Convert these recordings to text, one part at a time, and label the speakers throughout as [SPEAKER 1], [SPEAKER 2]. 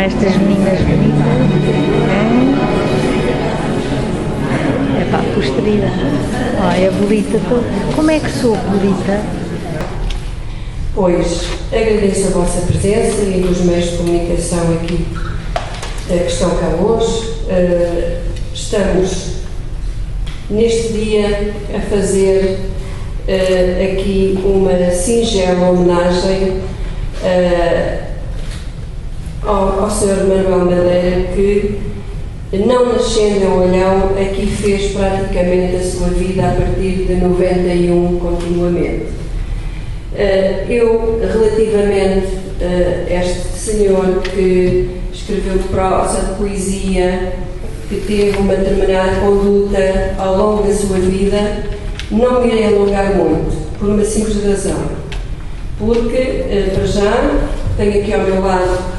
[SPEAKER 1] estas meninas bonitas. É para a posteridade. Olha, a bolita. Como é que sou, bolita?
[SPEAKER 2] Pois, agradeço a vossa presença e dos meios de comunicação aqui que estão cá hoje. Estamos neste dia a fazer aqui uma singela homenagem ao Sr. Manuel Madeira, que, não nascendo em Olhão, aqui fez praticamente a sua vida a partir de 91 continuamente. Eu, relativamente a este senhor que escreveu prosa, poesia, que teve uma determinada conduta ao longo da sua vida, não me irei alongar muito, por uma simples razão. Porque, para já, tenho aqui ao meu lado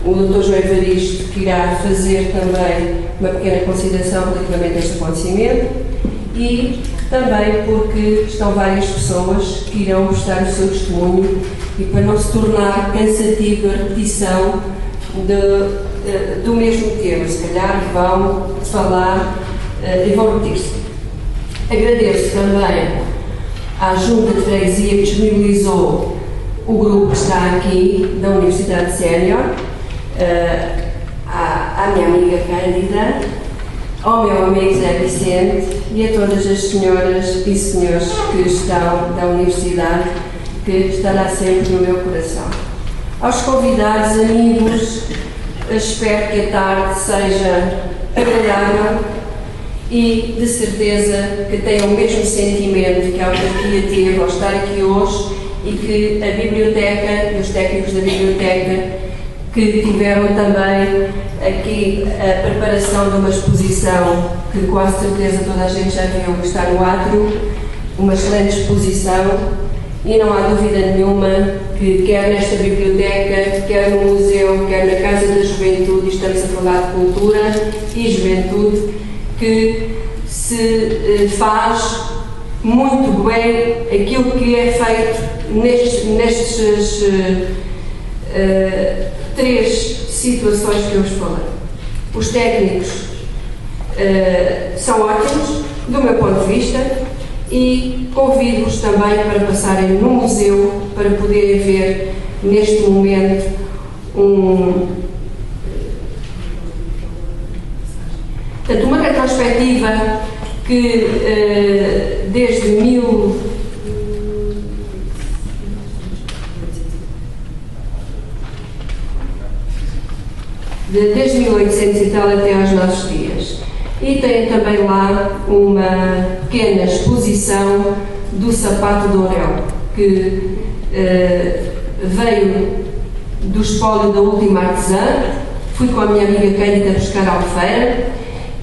[SPEAKER 2] o Dr. João Evaristo, que irá fazer também uma pequena consideração relativamente a este acontecimento, e também porque estão várias pessoas que irão prestar o seu testemunho, e para não se tornar cansativo a repetição do mesmo tema, se calhar vão falar e vão repetir-se. Agradeço também à Junta de Freguesia que disponibilizou o grupo que está aqui da Universidade Sénior, à minha amiga Cândida, ao meu amigo Zé Vicente e a todas as senhoras e senhores que estão da Universidade, que estará sempre no meu coração. Aos convidados, amigos, espero que a tarde seja agradável e de certeza que tenham o mesmo sentimento que a autarquia teve ao estar aqui hoje, e que a biblioteca e os técnicos da biblioteca que tiveram também aqui a preparação de uma exposição que com a certeza toda a gente já viu que está no átrio, uma excelente exposição, e não há dúvida nenhuma que quer nesta biblioteca, quer no museu, quer na Casa da Juventude, e estamos a falar de cultura e juventude, que se faz muito bem aquilo que é feito nestes três situações que eu vos falei. Os técnicos são ótimos, do meu ponto de vista, e convido-vos também para passarem no museu para poderem ver neste momento portanto, uma retrospectiva que desde 1800 e tal até aos nossos dias. E tem também lá uma pequena exposição do sapato de Orel, que veio do espólio da última artesã. Fui com a minha amiga Cândida buscar a Albufeira,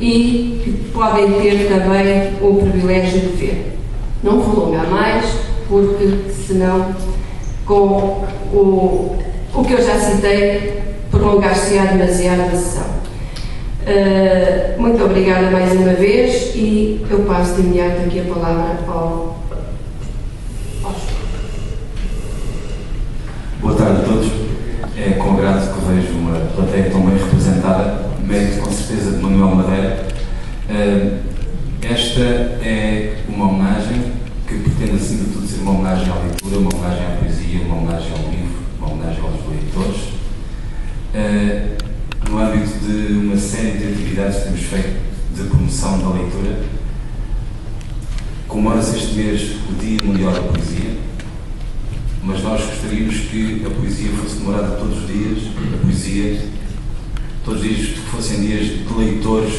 [SPEAKER 2] e que podem ter também o privilégio de ver. Não vou alongar mais, porque senão, com o que eu já citei, prolongar-se-á demasiado a sessão. Muito obrigada mais uma vez, e eu passo de imediato aqui a palavra ao
[SPEAKER 3] Boa tarde a todos. É com grato que vejo uma plateia tão bem representada, mérito com certeza de Manuel Madeira. Esta é uma homenagem que pretende, acima de tudo, ser uma homenagem à leitura, uma homenagem à poesia, uma homenagem ao livro, uma homenagem aos leitores. No âmbito de uma série de atividades que temos feito de promoção da leitura, comemora-se este mês o Dia Mundial da Poesia, mas nós gostaríamos que a poesia fosse comemorada todos os dias, a poesia, todos os dias que fossem dias de leitores,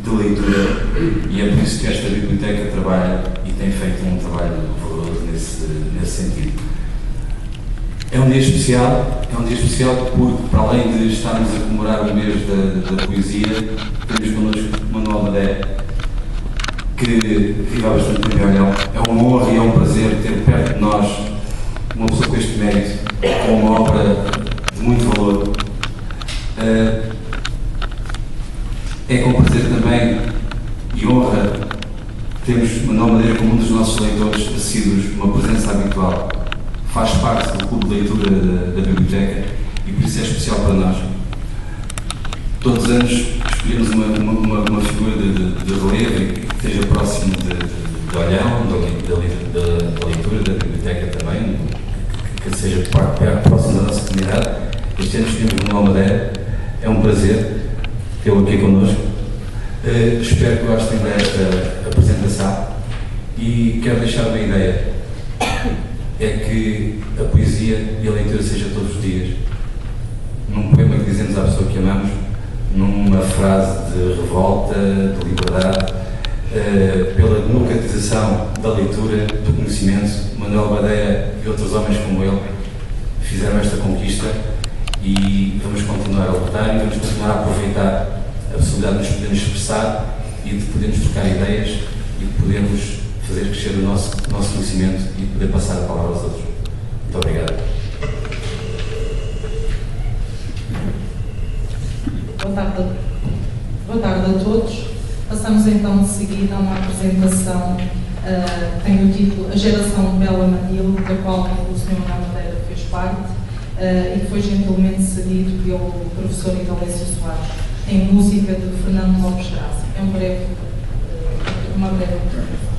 [SPEAKER 3] de leitura, e é por isso que esta biblioteca trabalha e tem feito um trabalho valoroso nesse sentido. É um dia especial porque, para além de estarmos a comemorar o mês da poesia, temos connosco Manuel Madeira, que vive há bastante tempo em Olhão. É uma honra e é um prazer ter perto de nós uma pessoa com este mérito, com uma obra de muito valor. É com prazer também e honra termos Manuel Madeira como um dos nossos leitores assíduos, uma presença habitual. Faz parte do clube de leitura da biblioteca, e por isso é especial para nós. anos escolhemos uma figura de relevo que esteja próximo de Olhão, da leitura, da biblioteca também, que seja próximo da nossa comunidade. Este ano escolhemos Manuel Madeira. É um prazer tê-lo aqui connosco. Espero que gostem desta apresentação e quero deixar uma ideia. É que a poesia e a leitura seja todos os dias. Num poema que dizemos à pessoa que amamos, numa frase de revolta, de liberdade, pela democratização da leitura, do conhecimento. Manuel Madeira e outros homens como ele fizeram esta conquista e vamos continuar a lutar e vamos continuar a aproveitar a possibilidade de nos podermos expressar e de podermos trocar ideias e de podermos fazer crescer o nosso conhecimento e poder passar a palavra aos outros. Muito obrigado.
[SPEAKER 4] Boa tarde a todos. Passamos então de seguida a uma apresentação que tem o título A Geração Bela Manil, da qual o Sr. Manuel Madeira fez parte e que foi gentilmente seguido pelo professor Italésio Soares. Tem música de Fernando Lopes Graça. É uma breve apresentação.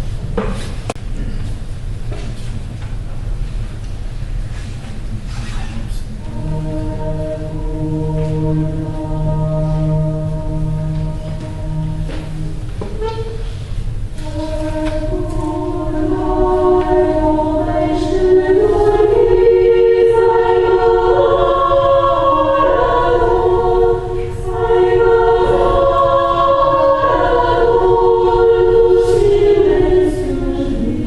[SPEAKER 5] Silêncio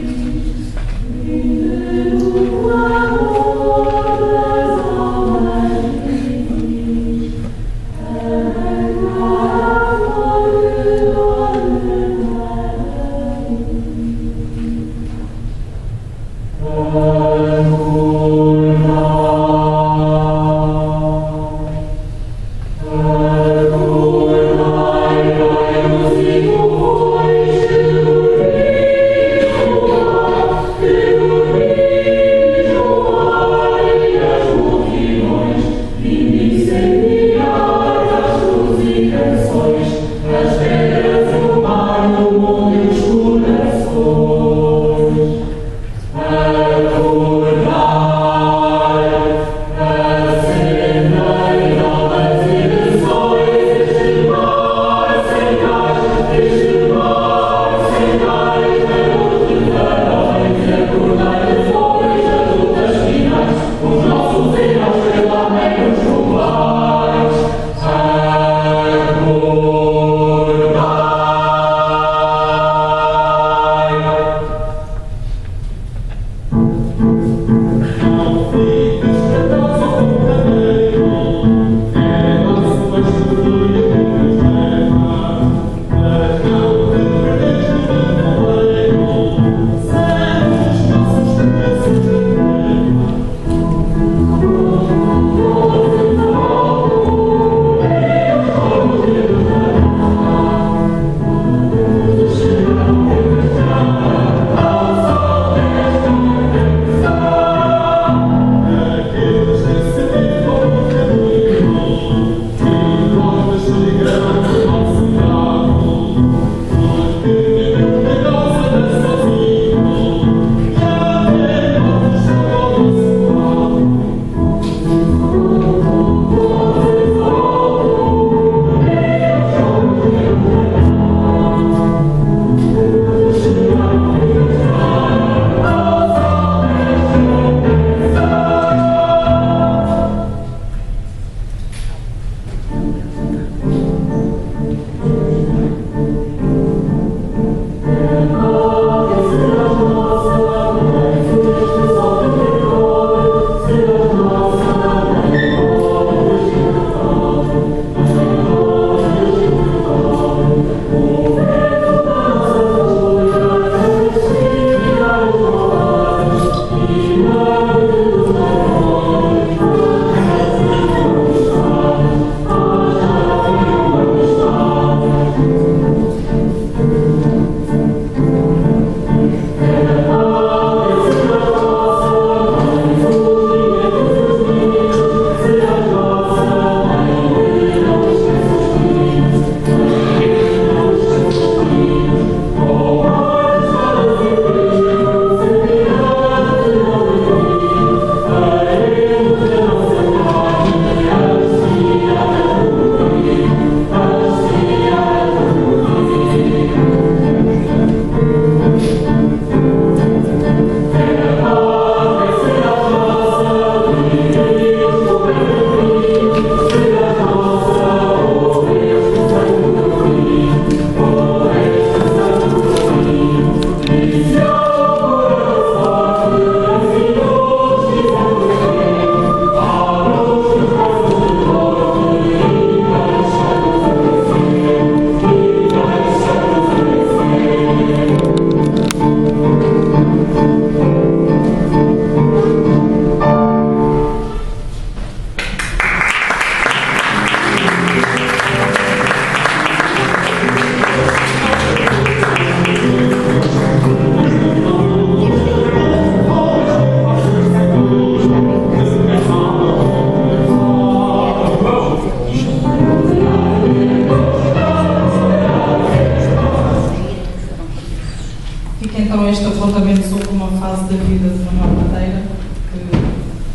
[SPEAKER 4] então este apontamento sobre uma fase da vida de Manuel Madeira, que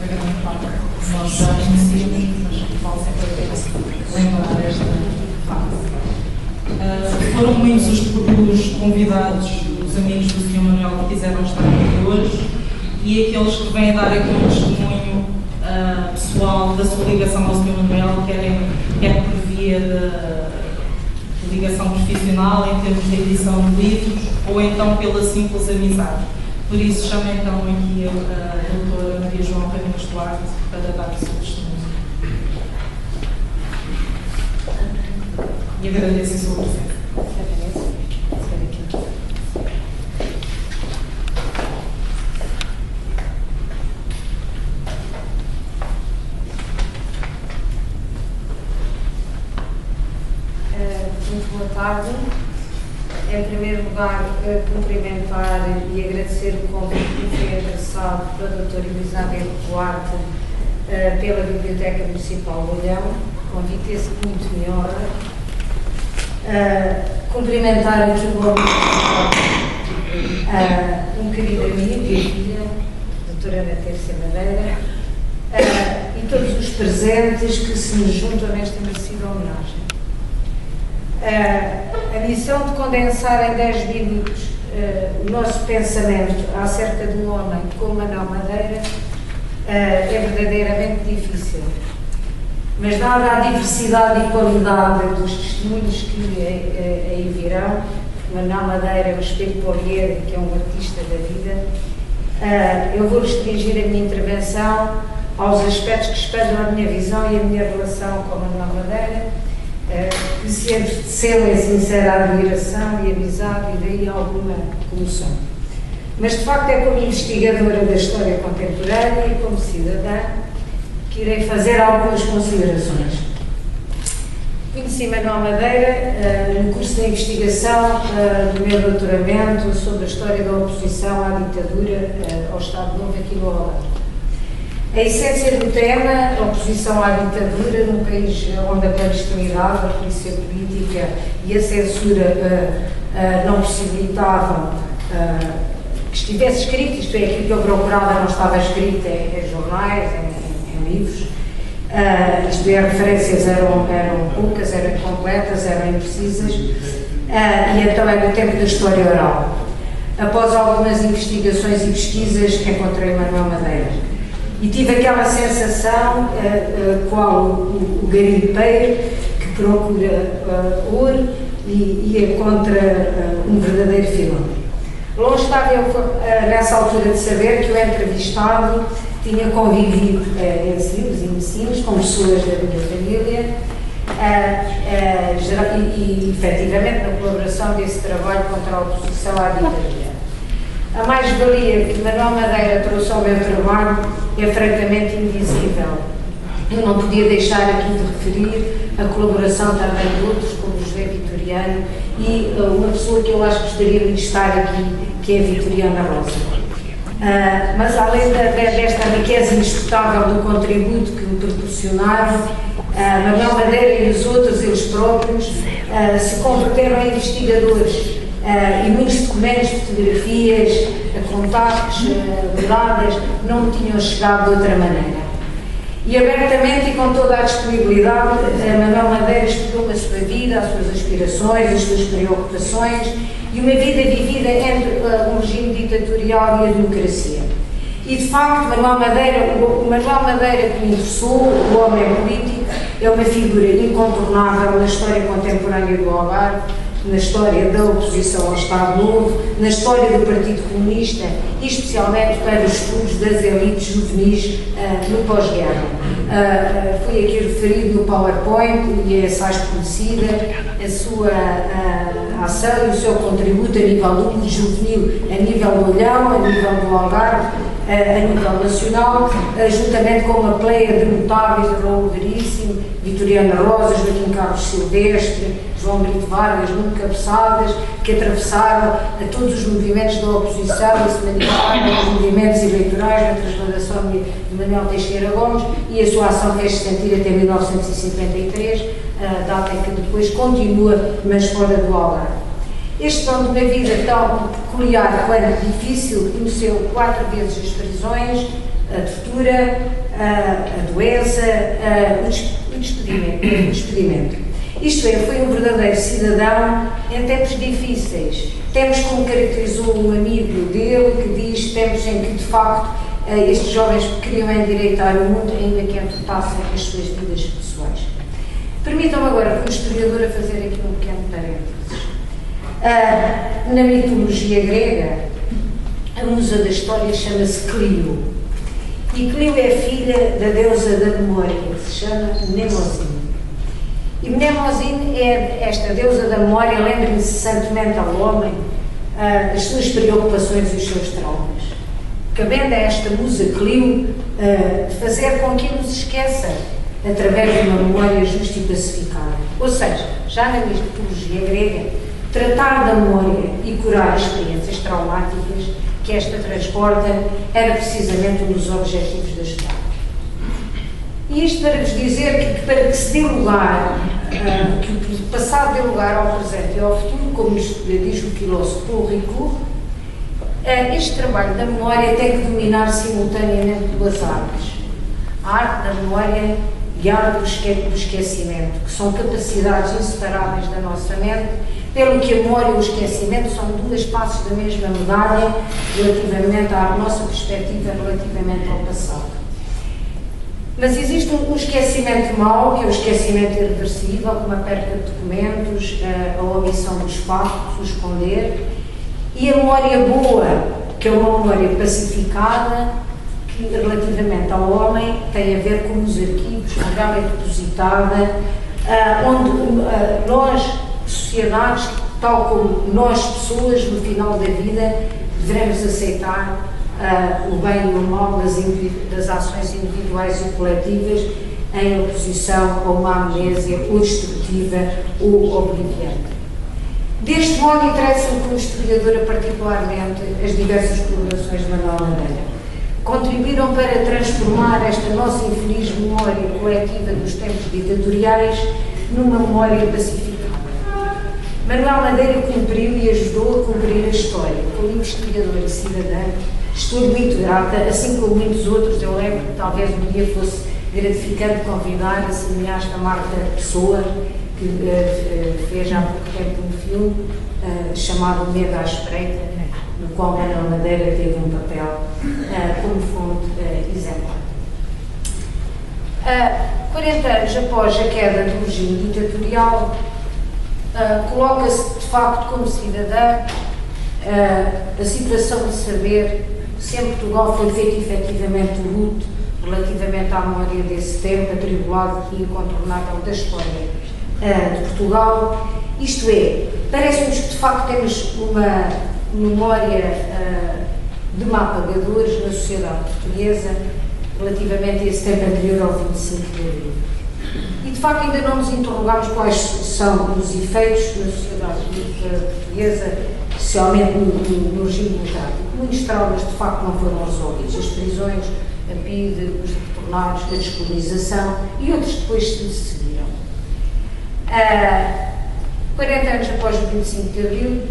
[SPEAKER 4] a grande parte de nós já conhecíamos, mas que vale sempre a pena lembrar esta fase. Foram muitos os convidados, os amigos do Sr. Manuel que quiseram estar aqui hoje, e aqueles que vêm dar aqui um testemunho pessoal da sua ligação ao Sr. Manuel, quer por via de ligação profissional, em termos de edição de livros, ou então pela simples amizade. Por isso, chamo então aqui a doutora Maria João Raminhos Duarte para dar o seu testemunho. E agradeço a sua presença.
[SPEAKER 5] Muito boa tarde. Em primeiro lugar, cumprimentar e agradecer o convite que foi adressado pela doutora Elizabeth Duarte pela Biblioteca Municipal de Olhão. Convite esse que muito me honra. Cumprimentar aqui logo um querido amigo e filha, a doutora Ana Tércia Madeira, e todos os presentes que se nos juntam nesta merecida homenagem. A missão de condensar em 10 minutos o nosso pensamento acerca do homem como Manuel Madeira é verdadeiramente difícil. Mas dada a diversidade e qualidade dos testemunhos que aí virão, Manuel Madeira é um espelho poliédrico, que é um artista da vida, eu vou restringir a minha intervenção aos aspectos que espelham a minha visão e a minha relação com Manuel Madeira, que se entreceu em sincera admiração e amizade e daí alguma comoção. Mas de facto é como investigadora da história contemporânea e como cidadã que irei fazer algumas considerações. Conheci Manuel Madeira no curso de investigação do meu doutoramento sobre a história da oposição à ditadura ao Estado Novo aqui no Algarve. A essência do tema, a oposição à ditadura num país onde a clandestinidade, a polícia política e a censura não possibilitavam que estivesse escrito, isto é, aquilo que eu procurava não estava escrito em jornais, em livros, isto é, referências eram poucas, eram incompletas, eram imprecisas, e então é no tempo da história oral. Após algumas investigações e pesquisas, encontrei Manuel Madeira. E tive aquela sensação, qual o garimpeiro que procura ouro e encontra um verdadeiro filão. Longe estava eu, nessa altura, de saber que o entrevistado tinha convivido em ensinos e ensins com pessoas da minha família e efetivamente, na colaboração desse trabalho contra a oposição à ditadura. A mais-valia que Manuel Madeira trouxe ao meu trabalho é francamente indizível. Eu não podia deixar aqui de referir a colaboração também de outros, como José Vitoriano e uma pessoa que eu acho que gostaria de estar aqui, que é a Vitoriana Rosa. Mas além desta riqueza indisputável do contributo que me proporcionaram, Manuel Madeira e os outros, eles próprios, se converteram em investigadores. E muitos documentos, fotografias, contactos, moradas, não me tinham chegado de outra maneira. E abertamente e com toda a disponibilidade, Manuel Madeira explicou a sua vida, as suas aspirações, as suas preocupações e uma vida vivida entre um regime ditatorial e a democracia. E de facto, o Manuel Madeira que me interessou, o homem político, é uma figura incontornável na história contemporânea do Algarve, na história da oposição ao Estado Novo, na história do Partido Comunista e especialmente para os estudos das elites juvenis no pós-guerra. Foi aqui referido no PowerPoint e é mais conhecida a sua ação e o seu contributo a nível do mundo juvenil, a nível do Olhão, a nível do Algarve, a nível nacional, juntamente com uma pleia de notáveis, Raul Veríssimo, Vitoriana Rosa, Joaquim Carlos Silvestre, João Brito Vargas, Nuno Cabeçadas, que atravessaram a todos os movimentos da oposição e se manifestaram nos movimentos eleitorais na transladação de Manuel Teixeira Gomes, e a sua ação fez-se sentir até 1953, data em que depois continua, mas fora do Algarve. Este dono de uma vida tão peculiar quanto difícil conheceu 4 vezes as prisões, a tortura, a doença, o despedimento. Isto é, foi um verdadeiro cidadão em tempos difíceis. Tempos como caracterizou um amigo dele que diz tempos em que, de facto, estes jovens queriam endireitar o mundo ainda que enfrentassem as suas vidas pessoais. Permitam-me agora, como historiadora, fazer aqui um pequeno parênteses. Na mitologia grega, a musa da história chama-se Clio. E Clio é filha da deusa da memória, que se chama Mnemosine. E Mnemosine é esta deusa da memória, lembra incessantemente ao homem as suas preocupações e os seus traumas. Cabendo a esta musa Clio fazer com que nos esqueça através de uma memória justa e pacificada. Ou seja, já na mitologia grega, tratar da memória e curar experiências traumáticas que esta transporta era precisamente um dos objetivos da história. E isto para vos dizer que para que se dê lugar, que o passado dê lugar ao presente e ao futuro, como diz o filósofo Paul Ricoeur, este trabalho da memória tem que dominar simultaneamente 2 artes. A arte da memória e a arte do esquecimento, que são capacidades inseparáveis da nossa mente, pelo que a memória e o esquecimento são 2 faces da mesma medalha relativamente à nossa perspectiva relativamente ao passado. Mas existe um esquecimento mau, que é o esquecimento irreversível, como a perda de documentos, a omissão dos factos, o esconder, e a memória boa, que é uma memória pacificada, que relativamente ao homem tem a ver com os arquivos, com a gama depositada, onde nós, sociedades, tal como nós, pessoas, no final da vida, devemos aceitar o bem e o mal das ações individuais e coletivas em oposição a uma amnésia ou destrutiva ou obliviante. Deste modo, interessa-me como historiadora particularmente as diversas colaborações de Manuel Madeira. Contribuíram para transformar esta nossa infeliz memória coletiva dos tempos ditatoriais numa memória pacificada. Manuel Madeira cumpriu e ajudou a cumprir a história. Como investigadora e cidadã, estou muito grata, assim como muitos outros. Eu lembro que talvez um dia fosse gratificante convidar a cineasta Marta Pessoa, que fez há pouco tempo um filme chamado Medo à Espreita, no qual Manuel Madeira teve um papel como fonte exemplar. 40 anos após a queda do regime ditatorial, coloca-se de facto como cidadã a situação de saber se em Portugal foi feito efetivamente o luto relativamente à memória desse tempo atribulado e incontornável da história de Portugal. Isto é, parece-nos que de facto temos uma memória de apagadores na sociedade portuguesa relativamente a esse tempo anterior ao 25 de abril. E de facto ainda não nos interrogamos quais são os efeitos na sociedade portuguesa, especialmente no regime democrático. Muitos traumas de facto não foram resolvidos. As prisões, a PIDE, os retornados, a descolonização e outros depois se seguiram. 40 anos após o 25 de abril,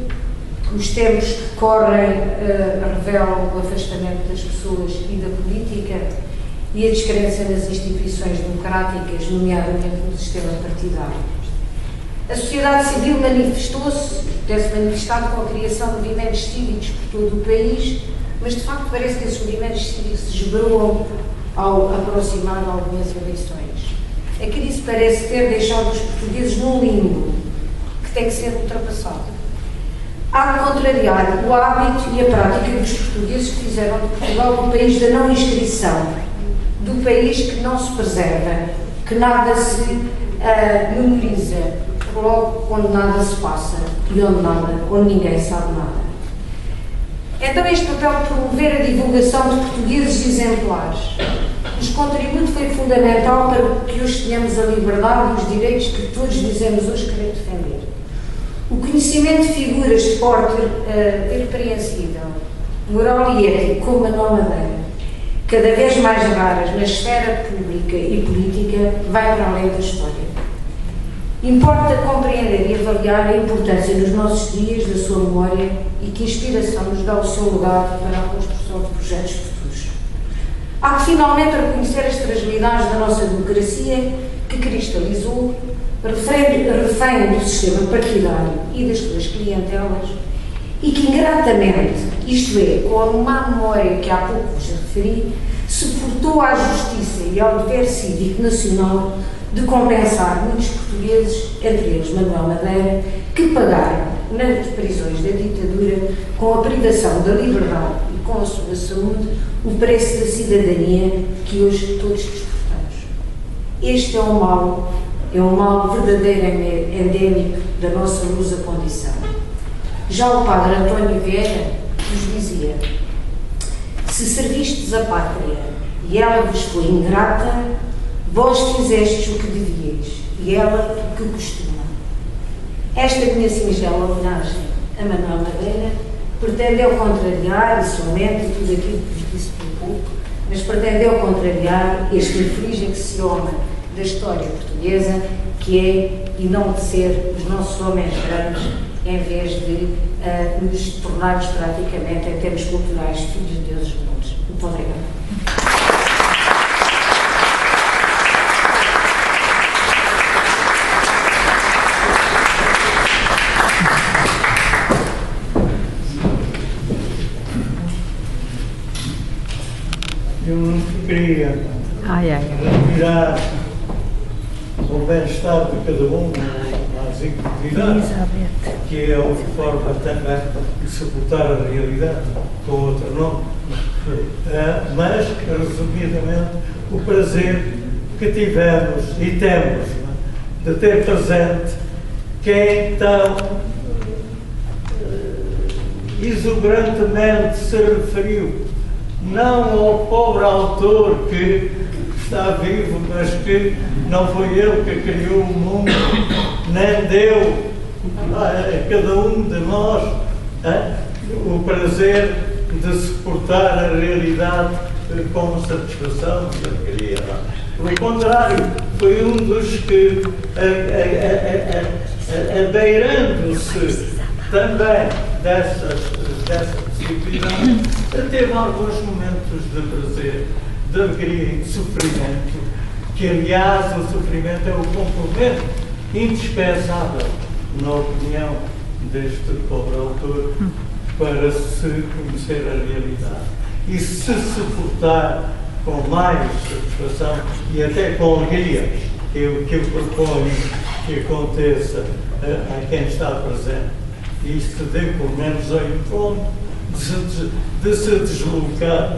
[SPEAKER 5] os tempos que correm revelam o afastamento das pessoas e da política e a descrença nas instituições democráticas, nomeadamente no sistema partidário. A sociedade civil manifestou-se, tem-se manifestado com a criação de movimentos cívicos por todo o país, mas de facto parece que esses movimentos cívicos se esbroam ao aproximar de algumas eleições. A crise parece ter deixado os portugueses num limbo que tem que ser ultrapassado. Há de contrariar o hábito e a prática dos portugueses que fizeram de Portugal um país da não inscrição, do país que não se preserva, que nada se memoriza, logo onde nada se passa e onde ninguém sabe nada. Então este papel de promover a divulgação de portugueses exemplares. Os contributo foi fundamental para que hoje tenhamos a liberdade e os direitos que todos dizemos hoje querer defender. O conhecimento de figuras de porte irrepreensível, moral e ético, como Manuel Madeira, cada vez mais raras na esfera pública e política, vai para além da história. Importa compreender e avaliar a importância nos nossos dias da sua memória e que inspiração nos dá o seu legado para a construção de projetos futuros. Há que finalmente reconhecer as fragilidades da nossa democracia que cristalizou, refém do sistema partidário e das suas clientelas, e que ingratamente, isto é, com a má memória que há pouco vos referi, se portou à justiça e ao dever cívico nacional de compensar muitos portugueses, entre eles Manuel Madeira, que pagaram nas prisões da ditadura, com a privação da liberdade e com a sua saúde, o preço da cidadania que hoje todos desfrutamos. Este é um mal verdadeiramente endémico da nossa lusa condição. Já o padre António Vieira nos dizia: se servistes a pátria e ela vos foi ingrata, vós fizestes o que devíeis e ela o que costuma. Esta minha singela homenagem a Manuel Madeira pretendeu contrariar, e somente tudo aquilo que vos disse por pouco, mas pretendeu contrariar este infeliz axioma da história portuguesa, que é e não de ser os nossos homens grandes, em vez de nos tornarmos praticamente, em termos culturais, filhos de deuses menores. Muito obrigada.
[SPEAKER 6] Eu não queria tirar o bem-estar de cada um às incomodidades, que é uma forma também de sepultar a realidade com outro nome, mas, resumidamente, o prazer que tivemos e temos de ter presente quem tão exuberantemente se referiu não ao pobre autor que está vivo, mas que não foi ele que criou o mundo, nem deu a cada um de nós o prazer de suportar a realidade com satisfação e alegria. Pelo contrário, foi um dos que, abeirando-se também dessa possibilidade, teve alguns momentos de prazer, de alegria e de sofrimento, que aliás o sofrimento é o complemento indispensável, na opinião deste pobre autor, para se conhecer a realidade e se suportar com mais satisfação e até com alegria, que eu proponho que aconteça a quem está presente. E isto dê pelo menos ao encontro de se deslocar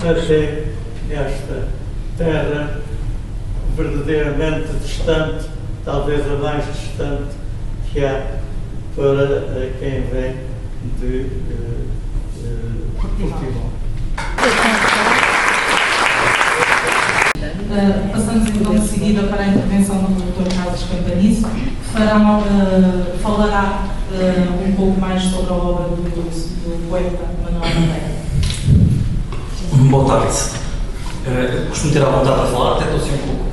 [SPEAKER 6] até esta terra verdadeiramente distante, talvez a mais distante que há para quem vem de Portugal.
[SPEAKER 4] Passamos então de seguida para a intervenção do Dr. Carlos Campanizo, que falará um pouco mais sobre a obra do poeta Manuel Madeira.
[SPEAKER 7] Boa tarde. Costumo ter a vontade de falar, até estou assim um pouco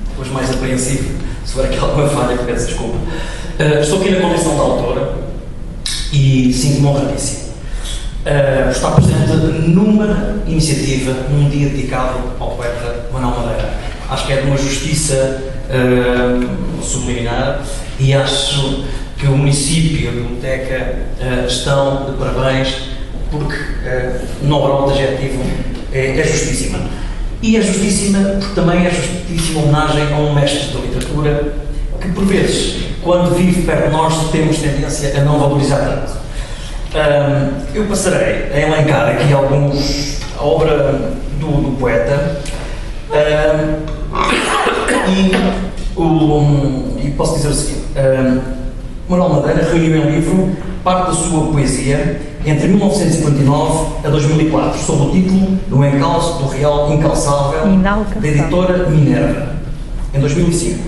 [SPEAKER 7] depois mais apreensivo, se houver aqui alguma falha, que peço desculpa. Estou aqui na condição da autora e sinto-me honradíssimo. Está presente numa iniciativa, num dia dedicado ao poeta Manuel Madeira. Acho que é de uma justiça subliminar e acho que o município e a biblioteca estão de parabéns porque no obra de adjetivo é justíssima. E é justíssima porque também é justíssima homenagem a um mestre da literatura que, por vezes, quando vive perto de nós, temos tendência a não valorizar tanto. Eu passarei a elencar aqui a obra do poeta e posso dizer o seguinte: Manuel Madeira reuniu em livro parte da sua poesia entre 1959 a 2004, sob o título Do Encalço do Real Incalçável, da editora Minerva, em 2005.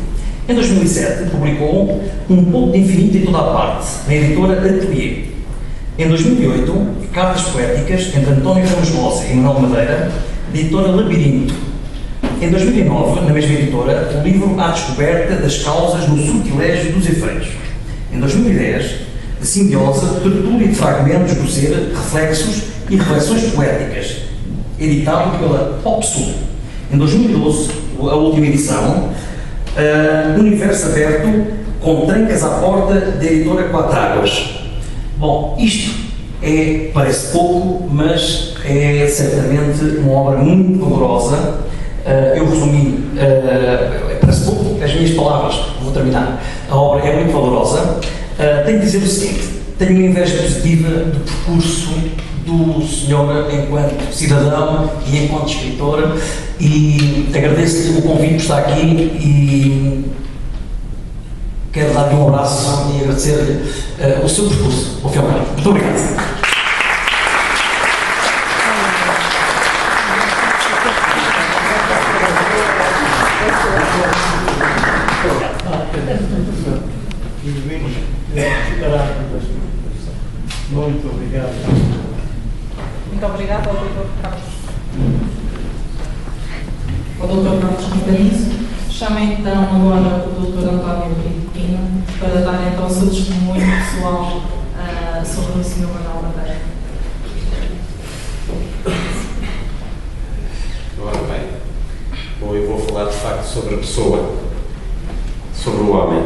[SPEAKER 7] Em 2007, publicou Um Pouco de Infinito em Toda a Parte, na editora Atelier. Em 2008, Cartas Poéticas entre António Ramos Mossa e Manuel Madeira, editora Labirinto. Em 2009, na mesma editora, o livro A Descoberta das Causas no Sortilégio dos Efeitos. Em 2010, De Simbiose, Tertúlia de Fragmentos do Ser, Reflexos e Reflexões Poéticas, editado pela Popsul. Em 2012, a última edição, Universo Aberto, com Trancas à Porta, da editora Quatro Águas. Bom, isto parece pouco, mas é certamente uma obra muito valorosa. Eu resumi, parece pouco, as minhas palavras, vou terminar. A obra é muito valorosa. Tenho de dizer o seguinte: tenho uma inveja positiva do percurso do senhor enquanto cidadão e enquanto escritor, e agradeço-lhe o convite por estar aqui e quero dar-lhe um abraço e agradecer-lhe o seu percurso, ao final. Muito obrigado.
[SPEAKER 6] Muito obrigado.
[SPEAKER 4] Muito obrigada ao Dr. Carlos. Ao Dr. Carlos Campanizo. Chamo então agora o Dr. António Brito Pina para dar então o seu testemunho pessoal sobre o Sr. Manuel Madeira.
[SPEAKER 8] Ora bem, bom, eu vou falar de facto sobre a pessoa, sobre o homem.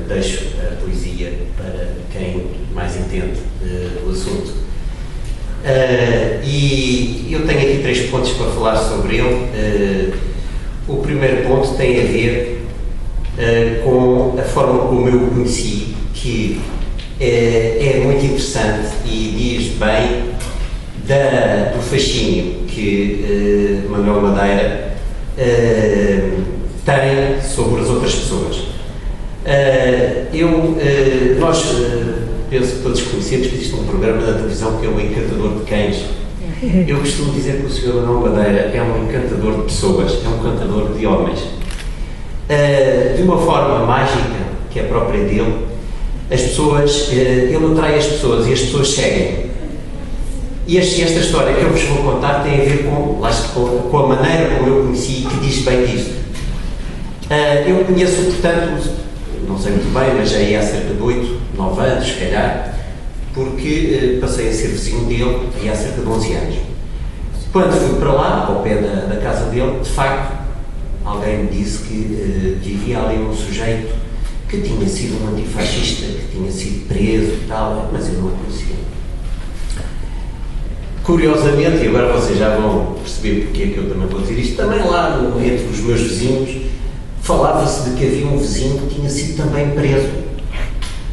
[SPEAKER 8] Deixo a poesia para quem mais entende do assunto. E eu tenho aqui 3 pontos para falar sobre ele. O primeiro ponto tem a ver com a forma como eu o conheci, que é muito interessante e diz bem do fascínio que Manuel Madeira tem sobre as outras pessoas. Nós penso que todos conhecemos que existe um programa da televisão que é o Encantador de Cães. Eu costumo dizer que o Sr. Manuel Madeira é um encantador de pessoas, é um encantador de homens. De uma forma mágica, que é própria dele, as pessoas, ele atrai as pessoas e as pessoas seguem. E esta história que eu vos vou contar tem a ver com a maneira como eu conheci, que diz bem disto. Eu conheço, portanto, não sei muito bem, mas já ia há cerca de 8, 9 anos, se calhar, porque passei a ser vizinho dele há cerca de 11 anos. Quando fui para lá, ao pé da casa dele, de facto, alguém me disse que vivia ali um sujeito que tinha sido um antifascista, que tinha sido preso e tal, mas eu não o conhecia. Curiosamente, e agora vocês já vão perceber porque é que eu também vou dizer isto, também lá entre os meus vizinhos, falava-se de que havia um vizinho que tinha sido também preso,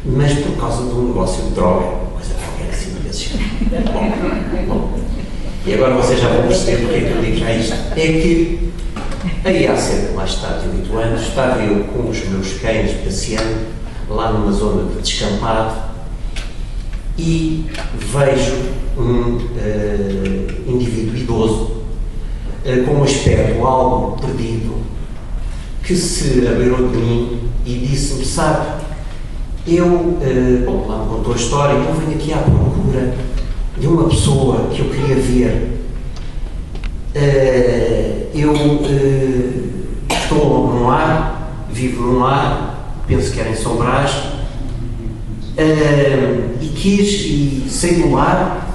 [SPEAKER 8] mas por causa de um negócio de droga, coisa qualquer assim desse género. Bom. E agora vocês já vão perceber porque é que eu digo já isto. É que aí há cerca, lá está, de 8 anos, estava eu com os meus cães passeando lá numa zona de descampado e vejo um indivíduo idoso com um aspecto algo perdido, que se abeirou de mim e disse-me: sabe, bom, lá me contou a história, então venho aqui à procura de uma pessoa que eu queria ver. Estou num lar, vivo num lar, penso que era em São Brás, e saí do lar,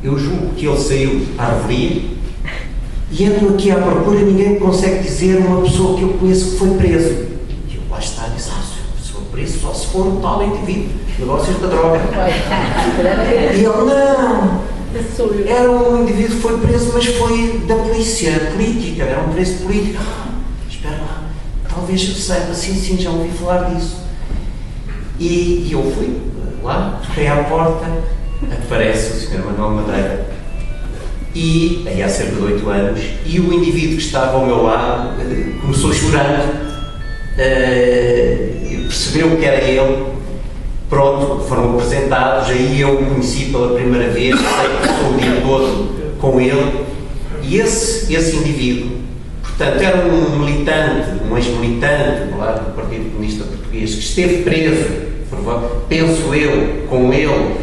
[SPEAKER 8] eu julgo que ele saiu à arvoria, e ando aqui à procura e ninguém me consegue dizer uma pessoa que eu conheço que foi preso. E eu lá está, disse: se for preso, só se for um tal indivíduo, negócios da droga. E ele: não, era um indivíduo que foi preso, mas foi da polícia política, era um preso político. Espera lá, talvez eu saiba, sim, já ouvi falar disso. E eu fui lá, toquei à porta, aparece o Sr. Manuel Madeira. E, aí há cerca de 8 anos, e o indivíduo que estava ao meu lado começou chorando, percebeu que era ele, pronto, foram apresentados, aí eu o conheci pela primeira vez, sei que passou o dia todo com ele, e esse indivíduo, portanto, era um militante, um ex-militante do Partido Comunista Português, que esteve preso, penso eu, com ele,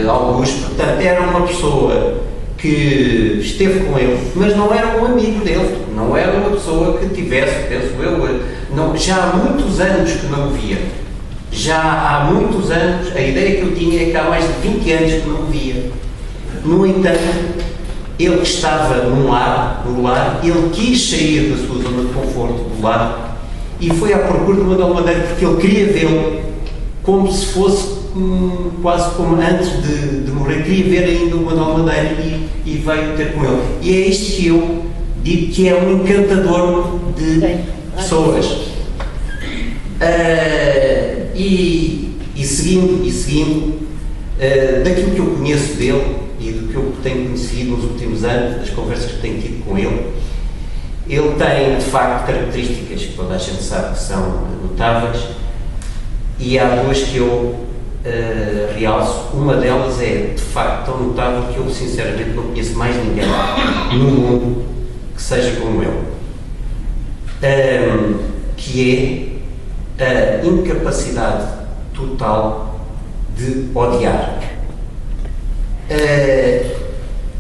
[SPEAKER 8] Augusto, portanto, era uma pessoa que esteve com ele, mas não era um amigo dele, não era uma pessoa que tivesse, penso eu, não, já há muitos anos que não o via. Já há muitos anos, a ideia que eu tinha é que há mais de 20 anos que não o via. No entanto, ele que estava no lar, ele quis sair da sua zona de conforto do lar e foi à procura de Manuel Madeira porque ele queria vê-lo como se fosse quase como antes de morrer, queria ver ainda o Manuel Madeira e veio ter com ele. E é isto que eu digo que é um encantador de pessoas. E seguindo daquilo que eu conheço dele e do que eu tenho conhecido nos últimos anos, das conversas que tenho tido com ele, ele tem de facto características que toda a gente sabe que são notáveis, e há duas que eu realço. Uma delas é de facto tão notável que eu sinceramente não conheço mais ninguém no mundo que seja como ele, que é a incapacidade total de odiar.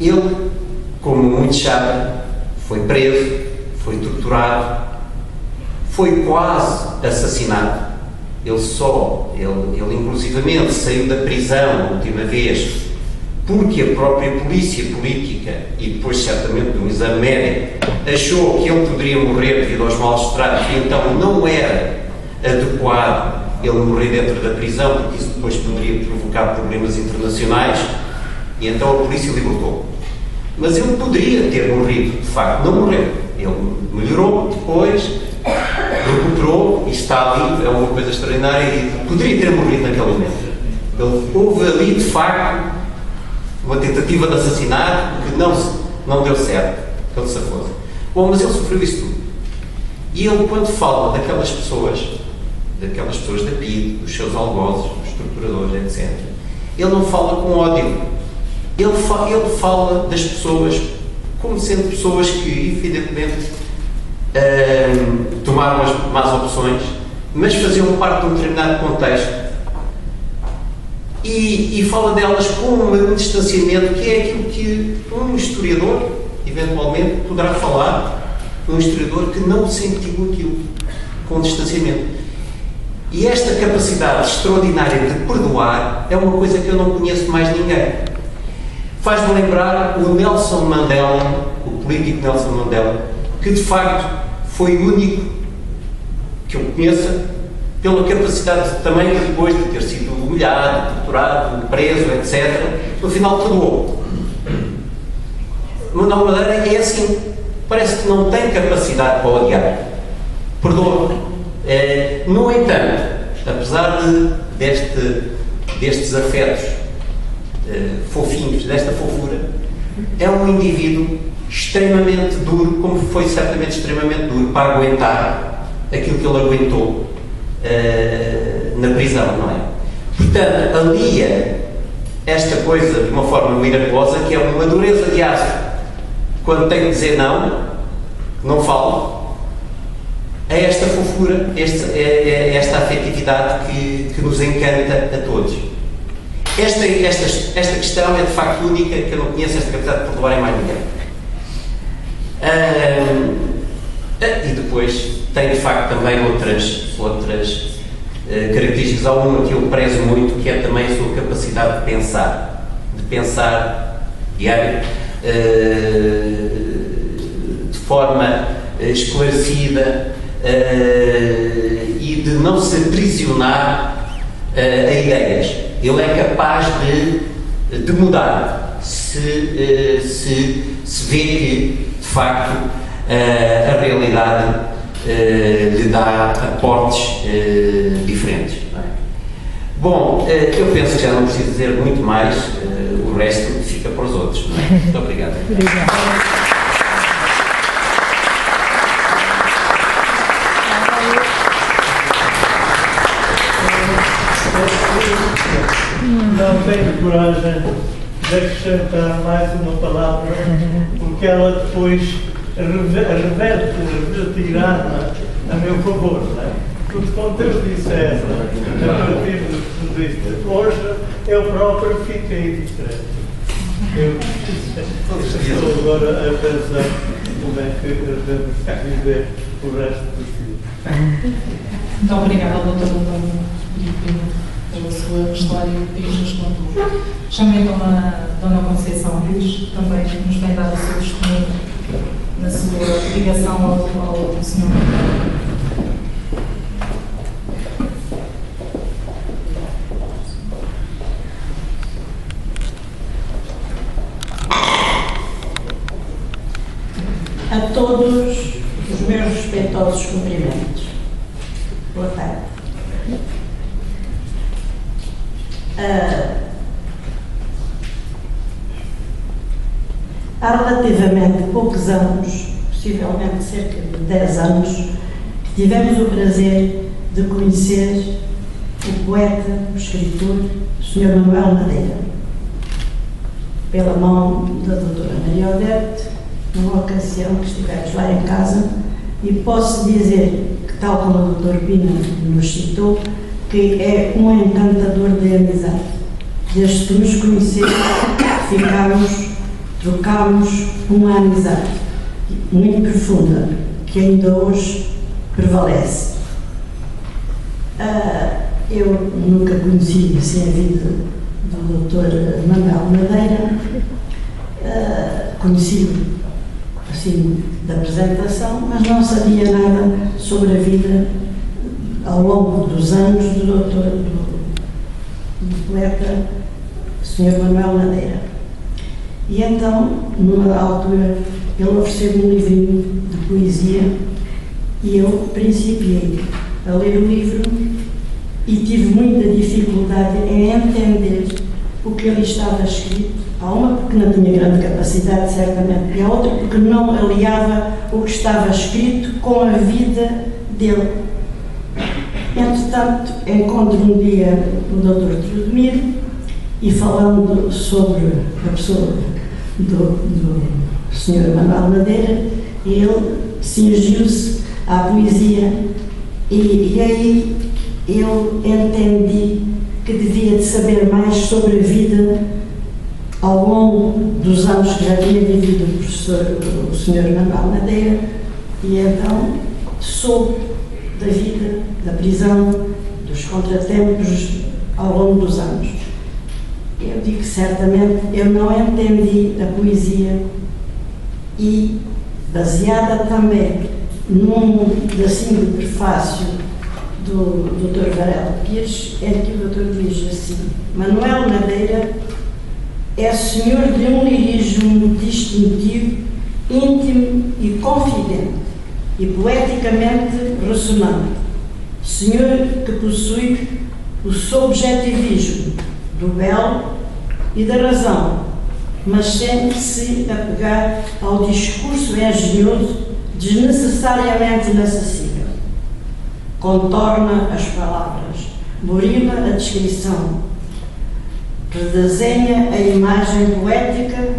[SPEAKER 8] Ele, como muitos sabem, foi preso, foi torturado, foi quase assassinado. Ele inclusivamente saiu da prisão a última vez porque a própria polícia política, e depois certamente de um exame médico, achou que ele poderia morrer devido aos maus tratos e então não era adequado ele morrer dentro da prisão porque isso depois poderia provocar problemas internacionais, e então a polícia libertou. Mas ele poderia ter morrido, de facto, não morreu. Ele melhorou depois, recuperou e está vivo, é uma coisa extraordinária, e poderia ter morrido naquele momento. Houve ali, de facto, uma tentativa de assassinato que não deu certo, ele se afogou. Bom, mas ele sofreu isso tudo. E ele, quando fala daquelas pessoas da PIDE, dos seus algozes, dos torturadores, etc., ele não fala com ódio. Ele fala das pessoas como sendo pessoas que, evidentemente, tomaram as más opções, mas faziam parte de um determinado contexto. E fala delas com um distanciamento que é aquilo que um historiador, eventualmente, poderá falar, um historiador que não sentiu aquilo, com distanciamento. E esta capacidade extraordinária de perdoar é uma coisa que eu não conheço mais ninguém. Faz-me lembrar o Nelson Mandela, o político Nelson Mandela, que de facto foi o único que eu conheça pela capacidade também depois de ter sido humilhado, torturado, preso, etc., no final perdoou. Manuel Madeira é assim, parece que não tem capacidade para odiar, perdoa. No entanto, apesar destes afetos fofinhos, desta fofura, é um indivíduo extremamente duro, como foi certamente extremamente duro para aguentar aquilo que ele aguentou na prisão, não é? Portanto, alia esta coisa de uma forma miraculosa, que é uma dureza de aço. Quando tem que dizer não fala, a esta fofura, esta afetividade que nos encanta a todos. Esta questão é de facto única, que eu não conheço esta capacidade de perdoar em mais ninguém. E depois tem de facto também outras características. Há uma que eu prezo muito, que é também a sua capacidade de pensar diário, de forma esclarecida, e de não se aprisionar a ideias. Ele é capaz de mudar se vê que, de facto, a realidade lhe dá aportes diferentes. Não é? Bom, eu penso que já não preciso dizer muito mais, o resto fica para os outros. Não é? Muito obrigado.
[SPEAKER 6] Não tenho coragem de acrescentar mais uma palavra, porque ela depois retirada a meu favor. Não é? Tudo quanto eu disser a partir do ponto de vista de hoje, eu próprio fiquei diferente. Eu estou agora a pensar como é que devemos viver o resto dos dias.
[SPEAKER 4] Muito obrigada, doutor Antônio pela sua história que nos contou. Chamei a Dona Conceição Luís, também nos vem dar o seu testemunho na sua ligação ao Senhor.
[SPEAKER 9] A todos os meus respeitosos cumprimentos. Boa tarde. Há relativamente poucos anos, possivelmente cerca de 10 anos, que tivemos o prazer de conhecer o poeta, o escritor, o Sr. Manuel Madeira, pela mão da doutora Maria Odete, numa ocasião que estivemos lá em casa, e posso dizer que, tal como o Dr. Pina nos citou, que é um encantador de amizade. Desde que nos conhecemos, trocámos uma amizade muito profunda, que ainda hoje prevalece. Eu nunca conheci assim a vida do Dr. Manuel Madeira, conheci-o assim da apresentação, mas não sabia nada sobre a vida ao longo dos anos do poeta Sr. Manuel Madeira. E então, numa altura, ele ofereceu-me um livrinho de poesia e eu principiei a ler o livro e tive muita dificuldade em entender o que ali estava escrito. Há uma porque não tinha grande capacidade, certamente, e a outra porque não aliava o que estava escrito com a vida dele. Entretanto, encontro um dia o Dr. Teodomiro e, falando sobre a pessoa do Sr. Manuel Madeira, ele cingiu-se à poesia e aí eu entendi que devia de saber mais sobre a vida ao longo dos anos que já tinha vivido o Sr. Manuel Madeira, e então soube da vida, da prisão, dos contratempos ao longo dos anos. Eu digo que certamente eu não entendi a poesia e, baseada também num pedacinho do prefácio do Dr. Varela Pires, é que o Dr. diz assim: Manuel Madeira é senhor de um lirismo distintivo, íntimo e confidente, e poeticamente ressonante. Senhor que possui o subjetivismo do belo e da razão, mas sente-se apegar ao discurso engenhoso desnecessariamente inacessível. Contorna as palavras, burila a descrição, redesenha a imagem poética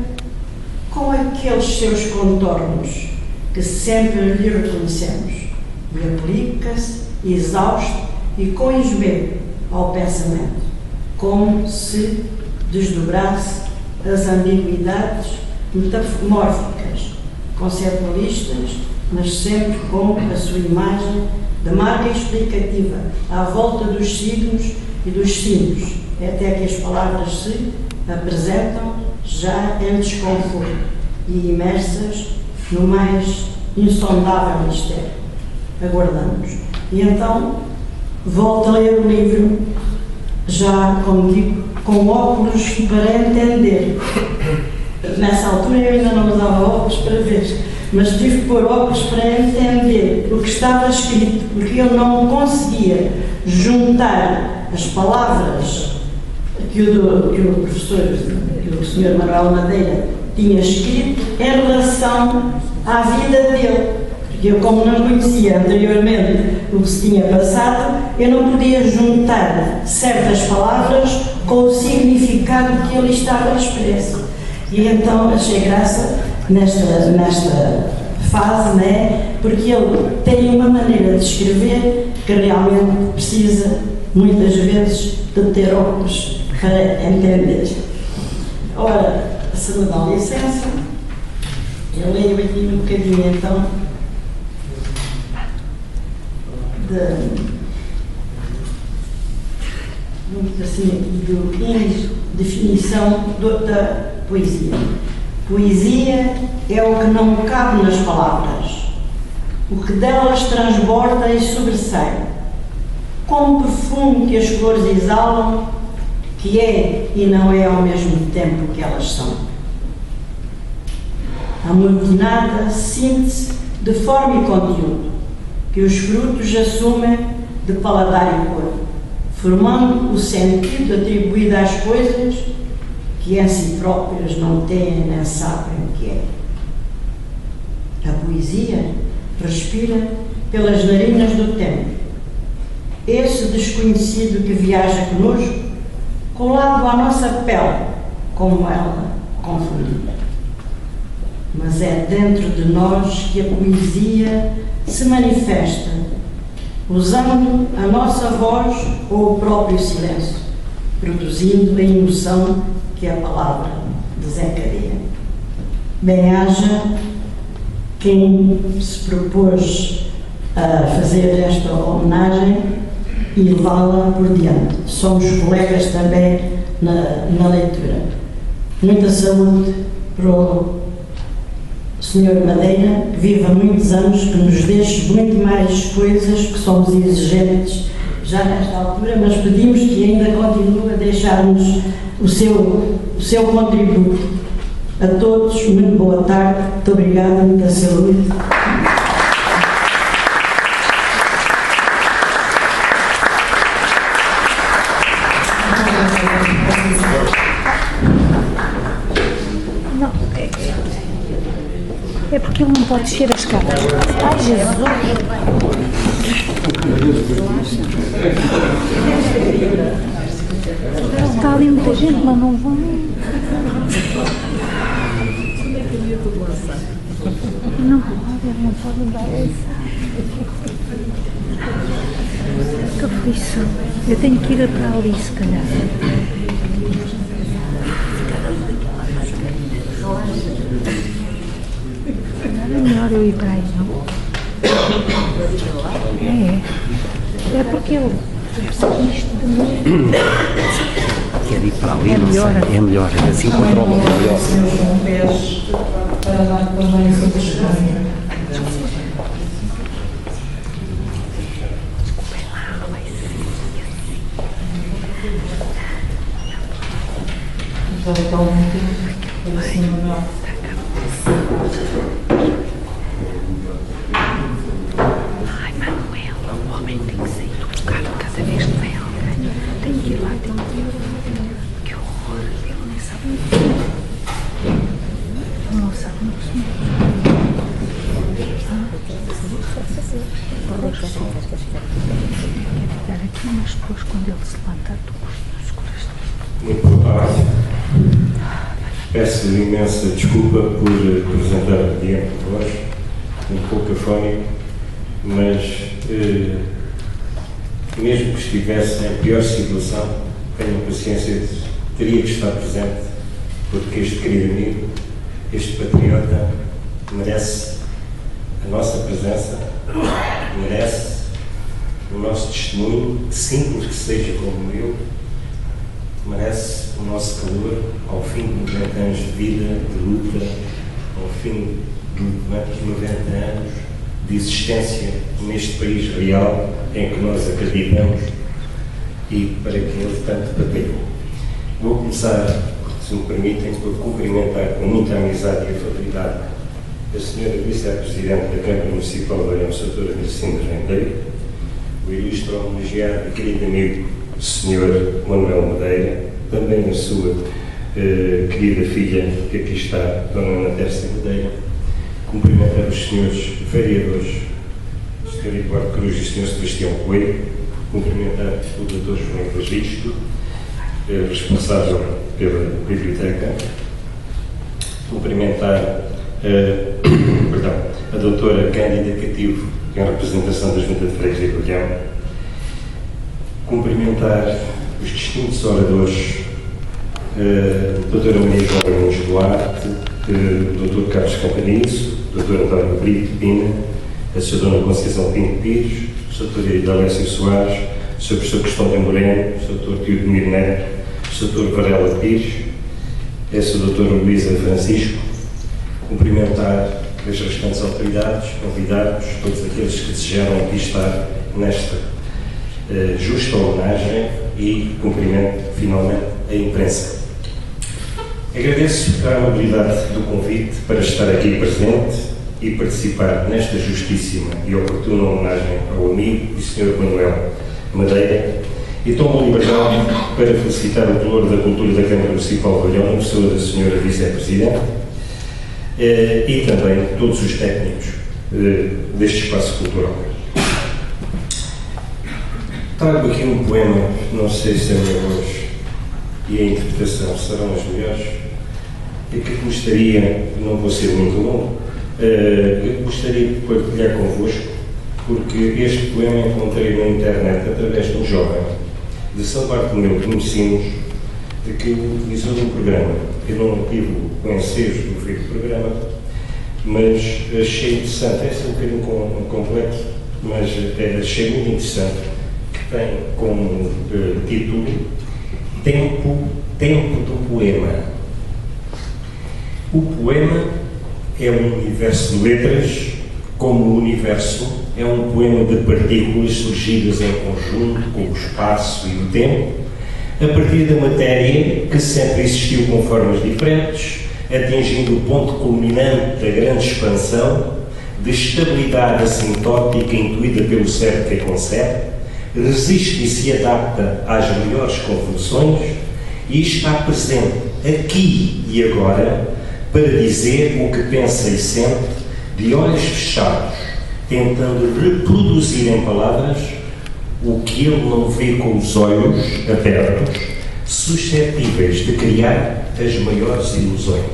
[SPEAKER 9] com aqueles seus contornos que sempre lhe reconhecemos, e aplica-se, exausto e com esmero ao pensamento, como se desdobrasse as ambiguidades metamórficas, conceptualistas, mas sempre com a sua imagem de marca explicativa à volta dos signos e dos símbolos, até que as palavras se apresentam já em desconforto e imersas no mais insondável mistério. Aguardamos. E então volto a ler o livro, já, como digo, com óculos para entender. Nessa altura eu ainda não usava óculos para ver, mas tive que pôr óculos para entender o que estava escrito, porque eu não conseguia juntar as palavras que o professor, que o Sr. Manuel Madeira tinha escrito em relação à vida dele. Porque eu, como não conhecia anteriormente o que se tinha passado, eu não podia juntar certas palavras com o significado que ele estava expresso. E então achei graça nesta fase, né? Porque ele tem uma maneira de escrever que realmente precisa, muitas vezes, de ter óculos para entender. Ora, se me dá licença, eu leio aqui um bocadinho então definição da poesia. Poesia é o que não cabe nas palavras, o que delas transborda e sobressai, como perfume que as flores exalam, que é e não é ao mesmo tempo que elas são. Amotinada síntese de forma e conteúdo, que os frutos assumem de paladar e cor, formando o sentido atribuído às coisas que em si próprias não têm nem sabem o que é. A poesia respira pelas narinas do tempo, esse desconhecido que viaja conosco, colado à nossa pele, como ela confundida. Mas é dentro de nós que a poesia se manifesta, usando a nossa voz ou o próprio silêncio, produzindo a emoção que a palavra desencadeia. Bem-haja quem se propôs a fazer esta homenagem e levá-la por diante. Somos colegas também na leitura. Muita saúde para o Sr. Madeira, que viva muitos anos, que nos deixe muito mais coisas, que somos exigentes já nesta altura, mas pedimos que ainda continue a deixar-nos o seu contributo. A todos, muito boa tarde, muito obrigada, muita saúde.
[SPEAKER 1] É porque ele não pode descer as escadas. Ai, Jesus! Está ali muita gente, mas não vão. Não pode, ele não pode dar essa. Que aflição. Eu tenho que ir para ali, se calhar. É melhor eu ir para aí, não? É porque eu isto de novo.
[SPEAKER 10] Quer ir para ali, não sei. É melhor, assim controla melhor.
[SPEAKER 4] Para dar também o seu testemunho. Já está algum tempo, assim, não.
[SPEAKER 1] Ai, Manuel, o homem tem que sair do carro cada vez que vem alguém. Tem que ir lá, tem que ir. Que horror, ele nem sabe o que é. Ele não sabe o que é. Quer ficar aqui, mas depois quando ele se levantar, tu nos corações.
[SPEAKER 11] Muito boa tarde. Peço imensa desculpa por apresentar diante de vós, um pouco afónico, mas mesmo que estivesse em pior situação, tenham paciência, teria que estar presente, porque este querido amigo, este patriota, merece a nossa presença, merece o nosso testemunho, simples que seja como eu, merece o nosso calor ao fim de 90 anos de vida, de luta, ao fim de 90 anos de existência neste país real em que nós acreditamos e para que ele tanto batalhou. Vou começar, se me permitem, por cumprimentar com muita amizade e afabilidade a senhora Vice-Presidente da Câmara Municipal de Olhão, Sra. Gracinda Rendeiro, o ilustre homenageado e querido amigo Sr. Manuel Madeira, também a sua querida filha, que aqui está, Dona Ana Tércia Madeira, cumprimentar os senhores vereadores, o Sr. Eduardo Cruz e o Sr. Sebastião Coelho, cumprimentar o Dr. João Registro, responsável pela biblioteca, cumprimentar a doutora Cândida Cativo, em representação da Junta de Freguesia de Olhão, cumprimentar os distintos oradores Doutora Maria João Nunes Duarte, Dr. Carlos Campanizo, Dr. António Brito Pina, a Sra. Dona Conceição Pinto Pires, Sr. Dr. Idalécio Soares, Sr. Professor Cristóvão Moreno, Sr. Dr. Teodomiro Neto, Sr. Varela Pires, a Sra. Dra. Luísa Francisco, cumprimentar as restantes autoridades, convidados, todos aqueles que desejaram aqui estar nesta justa homenagem e cumprimento finalmente a imprensa. Agradeço a amabilidade do convite para estar aqui presente e participar nesta justíssima e oportuna homenagem ao amigo e Sr. Manuel Madeira e tomo a liberdade para felicitar o Pelouro da Cultura da Câmara Municipal de Olhão, na pessoa da Sra. Vice-Presidente, e também todos os técnicos deste espaço cultural. Trago aqui um poema, não sei se a minha voz e a interpretação serão as melhores, e que gostaria, não vou ser muito longo, gostaria de partilhar convosco, porque este poema encontrei na internet através de um jovem de São Bartolomeu que conhecemos, de que o utilizou num programa. Eu não tive o ensejo do feito do programa, mas achei interessante, é um bocadinho complexo, mas achei muito interessante, que tem como título Tempo do Poema. O poema é um universo de letras, como o universo é um poema de partículas surgidas em conjunto com o espaço e o tempo, a partir da matéria que sempre existiu com formas diferentes, atingindo o ponto culminante da grande expansão, de estabilidade assintótica intuída pelo cérebro que a concebe, resiste e se adapta às melhores convulsões e está presente aqui e agora para dizer o que pensa e sente, de olhos fechados, tentando reproduzir em palavras o que ele não vê com os olhos abertos, suscetíveis de criar as maiores ilusões.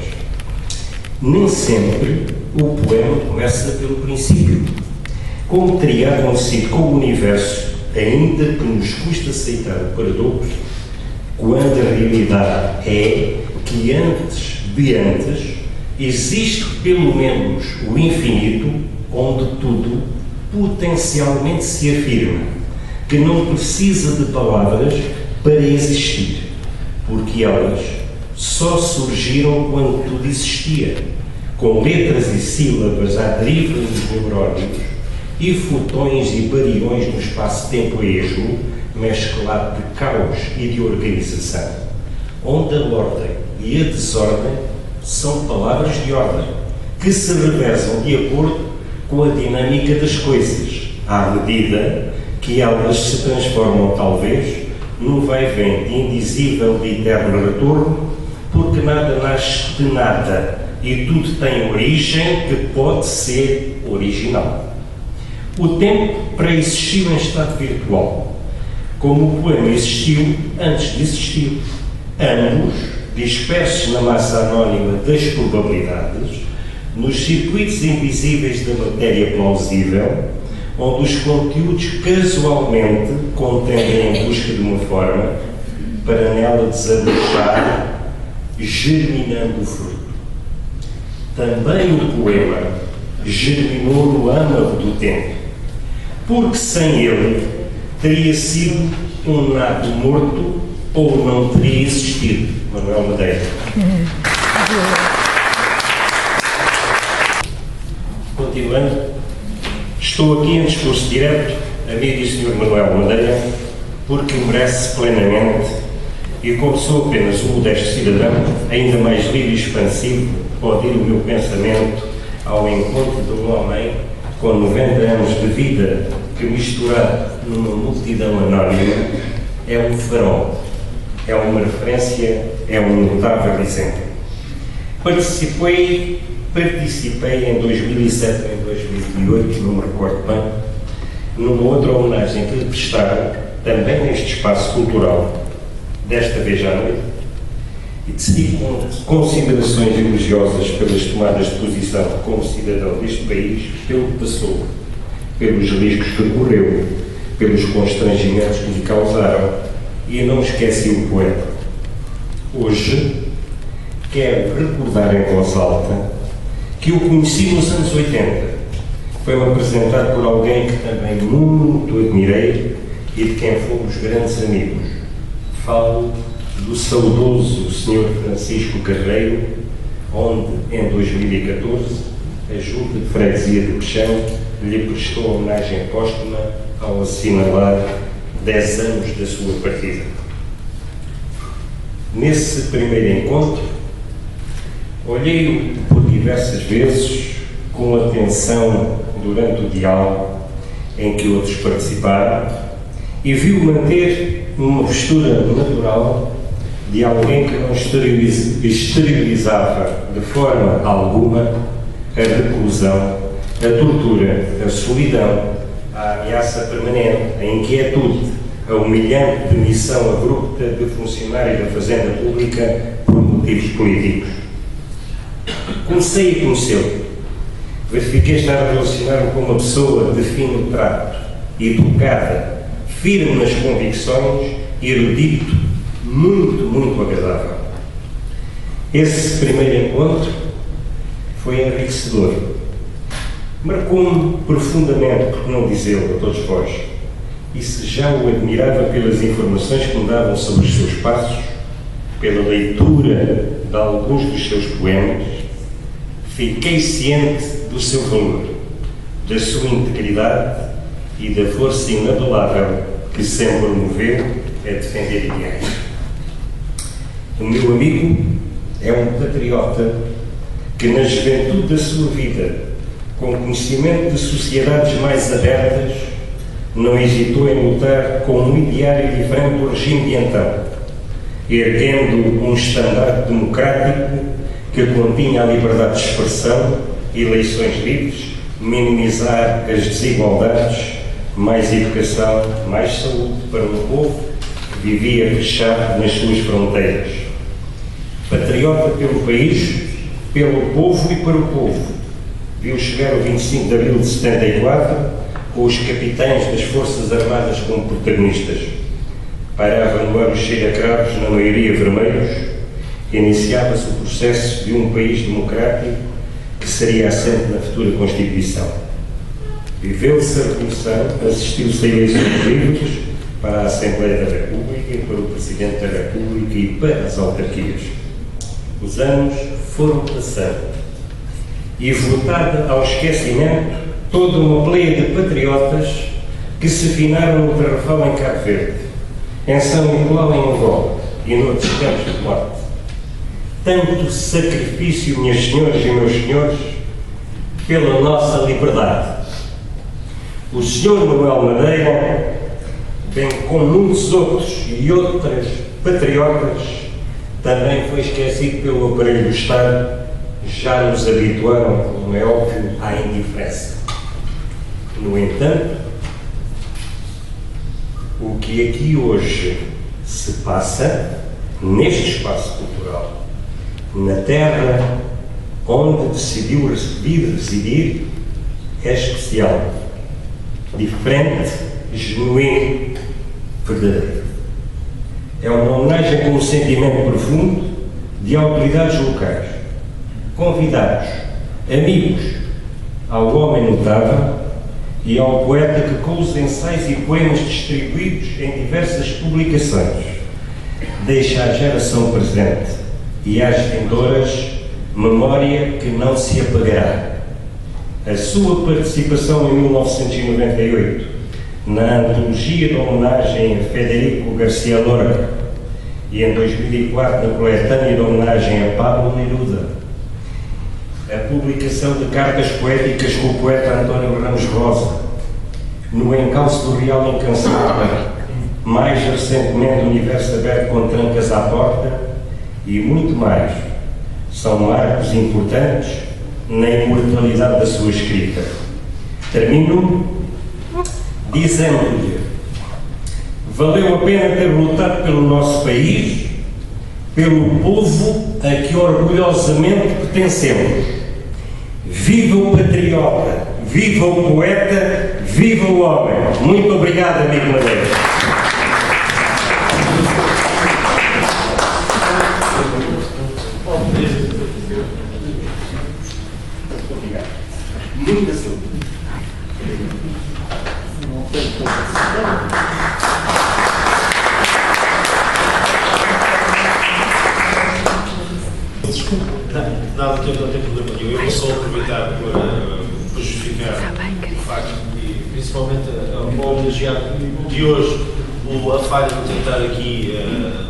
[SPEAKER 11] Nem sempre o poema começa pelo princípio, como teria acontecido com o universo, ainda que nos custa aceitar o paradoxo, quando a realidade é que antes de antes existe pelo menos o infinito, onde tudo potencialmente se afirma, que não precisa de palavras para existir, porque elas só surgiram quando tudo existia, com letras e sílabas à deriva dos neurónios e fotões e bariões no espaço-tempo a esmo, mesclado de caos e de organização, onde a ordem e a desordem são palavras de ordem, que se reversam de acordo com a dinâmica das coisas, à medida que elas se transformam, talvez, num vai-vem indizível de eterno retorno, porque nada nasce de nada e tudo tem origem que pode ser original. O tempo pré-existiu em estado virtual, como o poema existiu antes de existir, ambos dispersos na massa anónima das probabilidades, nos circuitos invisíveis da matéria plausível, onde os conteúdos casualmente contendem em busca de uma forma para nela desabrochar, germinando o fruto. Também o poema germinou no âmago do tempo, porque sem ele teria sido um nado morto ou não teria existido. Manuel Madeira. Continuando, estou aqui em discurso direto, amigo e Sr. Manuel Madeira, porque merece plenamente e, como sou apenas um modesto cidadão, ainda mais livre e expansivo, pode ir o meu pensamento ao encontro de um homem com 90 anos de vida que, misturado numa multidão anónima, é um farol, é uma referência, é um notável exemplo. Participei em 2007 ou em 2008, não me recordo bem, numa outra homenagem que lhe prestaram, também neste espaço cultural, desta vez à noite, e decidi com considerações elogiosas pelas tomadas de posição como cidadão deste país, pelo que passou, pelos riscos que correu, pelos constrangimentos que lhe causaram, e não esqueci o poeta. Hoje, quero recordar em voz alta que o conheci nos anos 80. Foi-me apresentado por alguém que também muito admirei e de quem fomos grandes amigos. Falo do saudoso Sr. Francisco Carreiro, onde, em 2014, a Junta de Freguesia de Peixão lhe prestou homenagem póstuma ao assinalar 10 anos da sua partida. Nesse primeiro encontro, olhei-o por diversas vezes com atenção durante o diálogo em que outros participaram e vi-o manter uma postura natural de alguém que não exteriorizava de forma alguma a reclusão, a tortura, a solidão, a ameaça permanente, a inquietude, a humilhante demissão abrupta de funcionário da Fazenda Pública por motivos políticos. Comecei a conhecê-lo. Verifiquei estar a relacionar-me com uma pessoa de fino trato, educada, firme nas convicções, erudito, muito agradável. Esse primeiro encontro foi enriquecedor. Marcou-me profundamente, por não dizê-lo a todos vós, e se já o admirava pelas informações que me davam sobre os seus passos, pela leitura de alguns dos seus poemas, fiquei ciente do seu valor, da sua integridade e da força inabalável que sempre moveu a defender ideais. O meu amigo é um patriota que, na juventude da sua vida, com conhecimento de sociedades mais abertas, não hesitou em lutar com um ideário diferente do regime de então, erguendo um estandarte democrático que continha a liberdade de expressão, eleições livres, minimizar as desigualdades, mais educação, mais saúde para um povo que vivia fechado nas suas fronteiras. Patriota pelo país, pelo povo e para o povo. Viu chegar o 25 de abril de 74 com os capitães das Forças Armadas como protagonistas. Pairava no ar os cheira-cravos, na maioria vermelhos. Iniciava-se o processo de um país democrático que seria assente na futura Constituição. Viveu-se a Revolução, assistiu-se a eleições livres para a Assembleia da República e para o Presidente da República e para as autarquias. Os anos foram passando e, votada ao esquecimento, toda uma pleia de patriotas que se finaram no Tarrafal em Cabo Verde, em São Nicolau em Angola e noutros campos de morte. Tanto sacrifício, minhas senhoras e meus senhores, pela nossa liberdade. O Sr. Manuel Madeira, bem como muitos outros e outras patriotas, também foi esquecido pelo aparelho do Estado. Já nos habituaram, como é óbvio, à indiferença. No entanto, o que aqui hoje se passa, neste espaço cultural, na terra onde decidiu residir, é especial, diferente, genuíno, verdadeiro. É uma homenagem com um sentimento profundo de autoridades locais, convidados, amigos, ao homem notável e ao poeta que, com os ensaios e poemas distribuídos em diversas publicações, deixa à geração presente e às vindouras memória que não se apagará. A sua participação em 1998 na antologia de homenagem a Federico García Lorca e em 2004 na coletânea de homenagem a Pablo Neruda, a publicação de cartas poéticas com o poeta António Ramos Rosa, no encalço do Real Incansável, mais recentemente o Universo Aberto com Trancas à Porta e muito mais, são marcos importantes na imortalidade da sua escrita. Termino dizendo-lhe: valeu a pena ter lutado pelo nosso país, pelo povo a que orgulhosamente pertencemos. Viva o patriota, viva o poeta, viva o homem. Muito obrigado, amigo Madeira.
[SPEAKER 12] Nada, não tem problema nenhum. Eu vou só aproveitar para justificar o facto e principalmente ao homenageado de hoje a falha de tentar aqui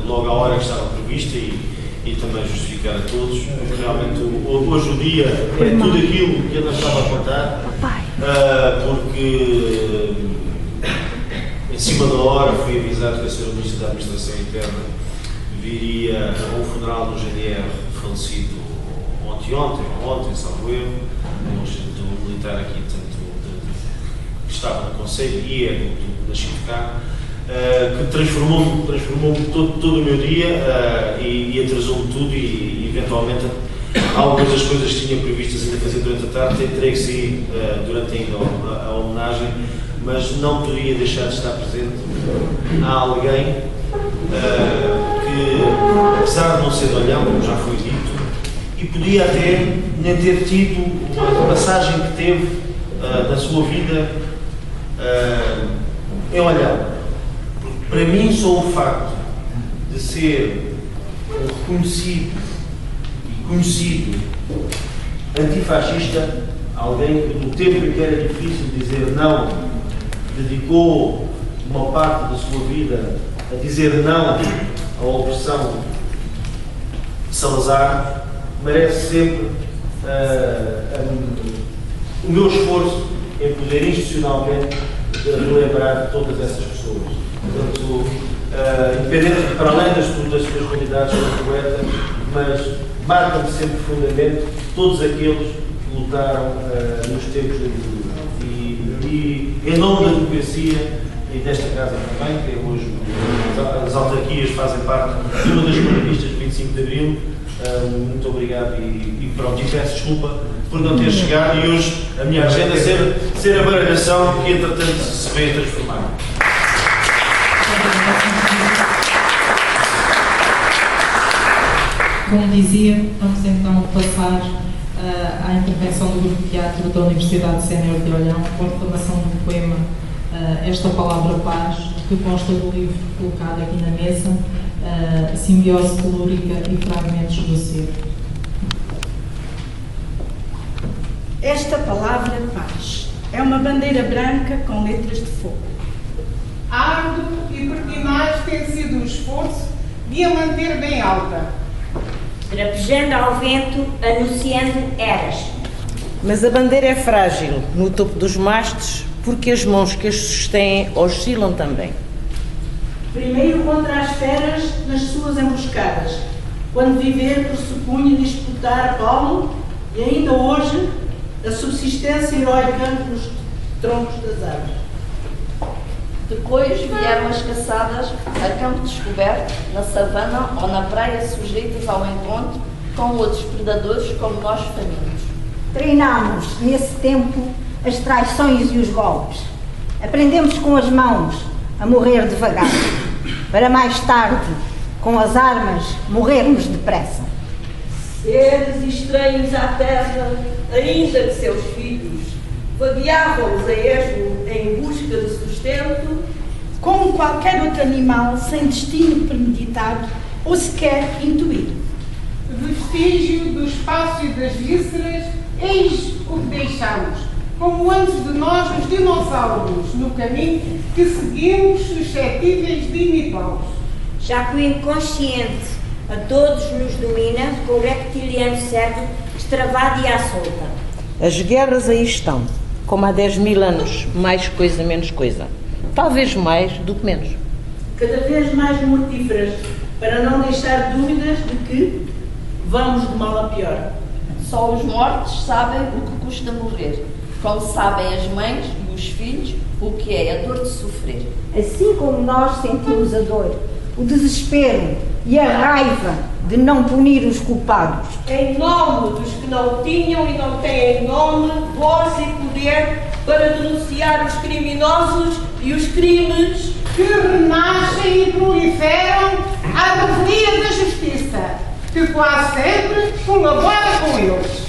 [SPEAKER 12] logo à hora que estava prevista e também justificar a todos. Realmente hoje o dia é tudo aquilo que eu não estava a contar, porque em cima da hora fui avisado que a Sra. Ministra da Administração Interna viria a um funeral do GNR falecido ontem, salvo erro, do militar aqui, que estava no Conselho e é do nascido cá, que transformou todo o meu dia e atrasou-me tudo e eventualmente algumas das coisas que tinha previstas ainda fazer durante a tarde terei que sair durante ainda a homenagem, mas não poderia deixar de estar presente a alguém que, apesar de não ser de Olhão, como já foi dito, e podia até nem ter tido a passagem que teve na sua vida em Olhão. Para mim, só o facto de ser um reconhecido e conhecido antifascista, alguém que no tempo em que era difícil dizer não, dedicou uma parte da sua vida a dizer não à opressão de Salazar, merece sempre o meu esforço em poder institucionalmente relembrar todas essas pessoas. Portanto, independente, para além das suas qualidades como poeta, mas marcam-me sempre profundamente todos aqueles que lutaram nos tempos da ditadura. E em nome da democracia e desta casa também, que é hoje as autarquias fazem parte de uma das conquistas de 25 de Abril, muito obrigado e pronto, e peço desculpa por não ter chegado e hoje a minha agenda ser a baralhação que entretanto se veio a transformar.
[SPEAKER 4] Como dizia, vamos então passar à intervenção do Grupo de Teatro da Universidade Sénior de Olhão, com a reclamação do poema Esta Palavra Paz, que consta do livro colocado aqui na mesa, Simbiose Telúrica e Fragmentos do Ser.
[SPEAKER 13] Esta palavra paz é uma bandeira branca com letras de fogo.
[SPEAKER 14] Árduo e pertinaz tem sido o esforço de a manter bem alta.
[SPEAKER 15] Trapejando ao vento, anunciando eras.
[SPEAKER 16] Mas a bandeira é frágil no topo dos mastos, porque as mãos que as sustêm oscilam também.
[SPEAKER 13] Primeiro contra as feras nas suas emboscadas, quando viver pressupunha disputar polo, e ainda hoje a subsistência heroica nos troncos das árvores.
[SPEAKER 17] Depois vieram as caçadas a campo descoberto, na savana ou na praia, sujeitas ao encontro com outros predadores como nós famintos.
[SPEAKER 15] Treinámos nesse tempo as traições e os golpes. Aprendemos com as mãos a morrer devagar, para mais tarde, com as armas, morrermos depressa.
[SPEAKER 18] Seres estranhos à terra, ainda que seus filhos, vagueavam-os a esmo em busca de sustento,
[SPEAKER 13] como qualquer outro animal sem destino premeditado ou sequer intuído.
[SPEAKER 14] Vestígio do espaço e das vísceras, eis o que deixamos, como antes de nós os dinossauros, no caminho que seguimos suscetíveis de imitá-los.
[SPEAKER 15] Já que o inconsciente a todos nos domina, com o reptiliano cérebro extravado e à solta.
[SPEAKER 16] As guerras aí estão, como há 10.000 anos, mais coisa, menos coisa. Talvez mais do que menos.
[SPEAKER 18] Cada vez mais mortíferas, para não deixar dúvidas de que vamos de mal a pior.
[SPEAKER 17] Só os mortos sabem o que custa morrer, como sabem as mães e os filhos o que é a dor de sofrer.
[SPEAKER 15] Assim como nós sentimos a dor, o desespero e a raiva de não punir os culpados.
[SPEAKER 18] Em nome dos que não tinham e não têm nome, voz e poder para denunciar os criminosos e os crimes
[SPEAKER 14] que renascem e proliferam à revelia da justiça, que quase sempre colabora com eles.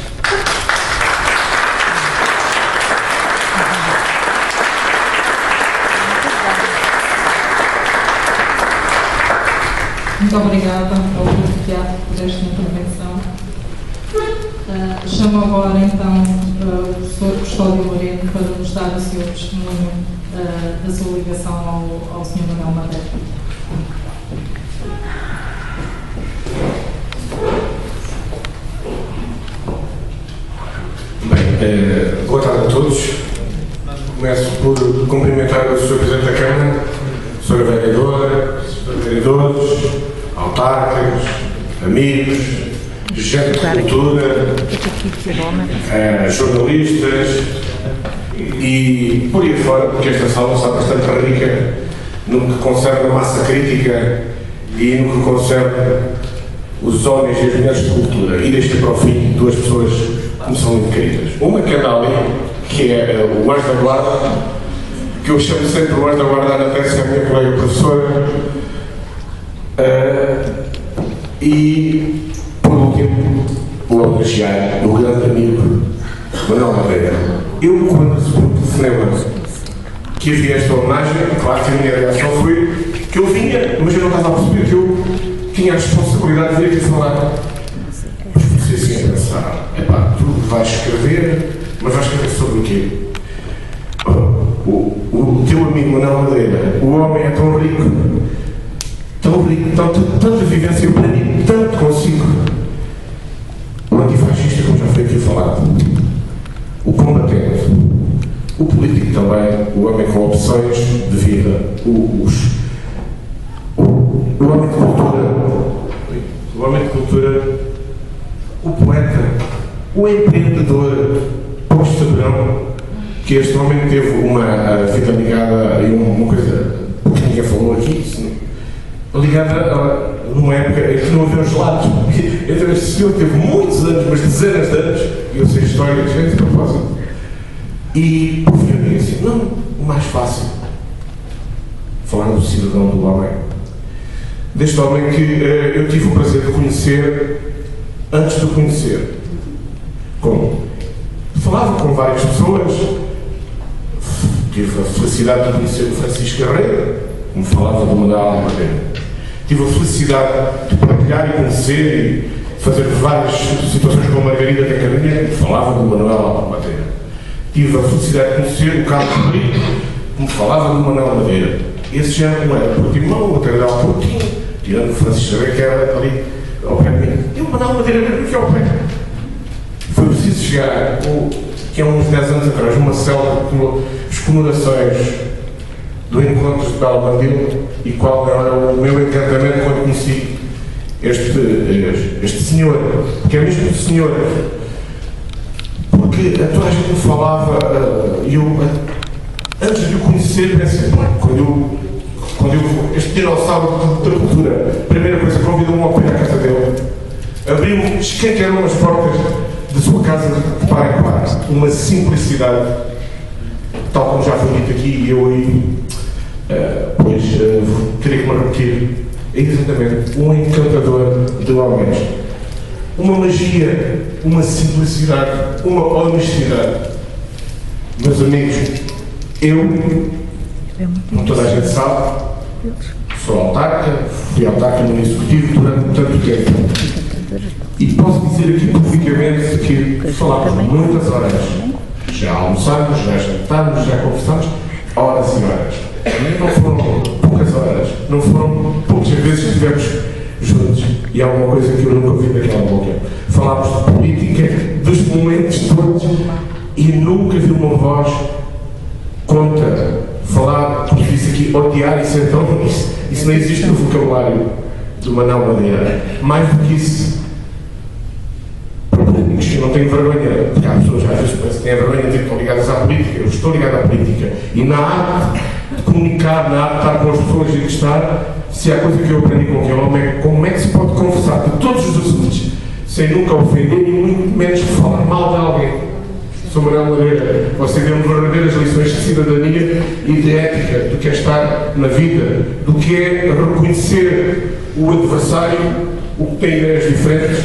[SPEAKER 4] Muito obrigada ao Grupo de Teatro por esta intervenção. Chamo agora então o professor Custódio Moreno para nos dar o seu testemunho da sua ligação ao Sr. Manuel Madeira.
[SPEAKER 19] Bem, boa tarde a todos. Começo por cumprimentar o Sr. Presidente da Câmara, Sra. Vereadora, Srs. Vereadores, autarcas, amigos, gente de cultura, jornalistas e por aí fora, porque esta sala está bastante rica no que concerne a massa crítica e no que concerne os homens e as mulheres de cultura. E deixo para o fim duas pessoas que me são muito queridas. Uma que anda ali, que é o anjo da guarda, que eu chamo sempre o anjo da guarda na Tessa, a minha colega professora. E, por último, o homenagear o grande amigo Manuel Madeira. Eu, quando recebi o telefonema que havia esta homenagem, claro que a minha reação foi que eu vinha, mas eu não estava a perceber que eu tinha a responsabilidade de vir aqui falar. Mas comecei assim a pensar, epá, tu vais escrever, mas vais escrever sobre o quê? O teu amigo Manuel Madeira, o homem é tão rico, tanta vivência, eu aprendi tanto consigo. O antifascista, como já foi aqui falado, o combatente, o político também, o homem com opções de vida, o homem de cultura, o poeta, o empreendedor, o Estadão, que este homem teve uma vida ligada a uma coisa que ninguém falou aqui, ligada numa época em que não havia um gelado. Então este senhor teve muitos anos, mas dezenas de anos, e eu sei histórias, gente, de propósito. E por fim eu digo assim, não, o mais fácil, falar do cidadão, do homem, deste homem que eu tive o prazer de conhecer antes de o conhecer. Como? Falava com várias pessoas, tive a felicidade de conhecer o Francisco Carreira, como falava do Manuel Madeira. Tive a felicidade de partilhar e conhecer e fazer várias situações com a Margarida da Carinha, que falava do Manuel Madeira. Tive a felicidade de conhecer o Carlos Brito, como falava do Manuel Madeira. Esse já não era Portimão, o outro era o Portinho, tirando o Francisco Carreira, que era ali ao pé de mim. E o Manuel Madeira era aqui ao pé. Foi preciso chegar, que há uns 10 anos atrás, uma célula com as comemorações do encontro de Belo Bandil, e qual era o meu encantamento quando conheci este senhor, que é mesmo o senhor, porque toda a gente me falava, e eu, antes de o conhecer, pensei, quando eu este dinossauro da cultura, a primeira coisa, convidou-me ao pé à casa dele, abriu-me, escancarou as portas da sua casa de par em par, uma simplicidade, tal como já foi dito aqui, e eu aí, pois, teria que me repetir, é exatamente um encantador de homens, uma magia, uma simplicidade, uma honestidade. Meus amigos, eu, como toda a gente sabe, sou autarca, fui autarca no Executivo durante tanto tempo. E posso dizer aqui publicamente que falámos muitas horas. Já almoçámos, já jantámos, já conversámos, horas e horas. Não foram poucas horas, não foram poucas vezes que estivemos juntos. E há uma coisa que eu nunca ouvi daquela boca. Falámos de política, dos momentos todos, e nunca vi uma voz contra falar, porque disse aqui, odiar, isso não existe no vocabulário do Manuel Madeira. Mais do que isso, que não tenho vergonha, porque há pessoas às vezes que têm vergonha de dizer que estão ligadas à política. Eu estou ligado à política. E na arte de comunicar, na arte de estar com as pessoas e de estar, se há coisa que eu aprendi com aquele homem é como é que se pode conversar de todos os assuntos sem nunca ofender e muito menos falar mal de alguém. Sou Manuel Madeira. Você deu-me verdadeiras lições de cidadania e de ética, do que é estar na vida, do que é reconhecer o adversário, o que tem ideias diferentes,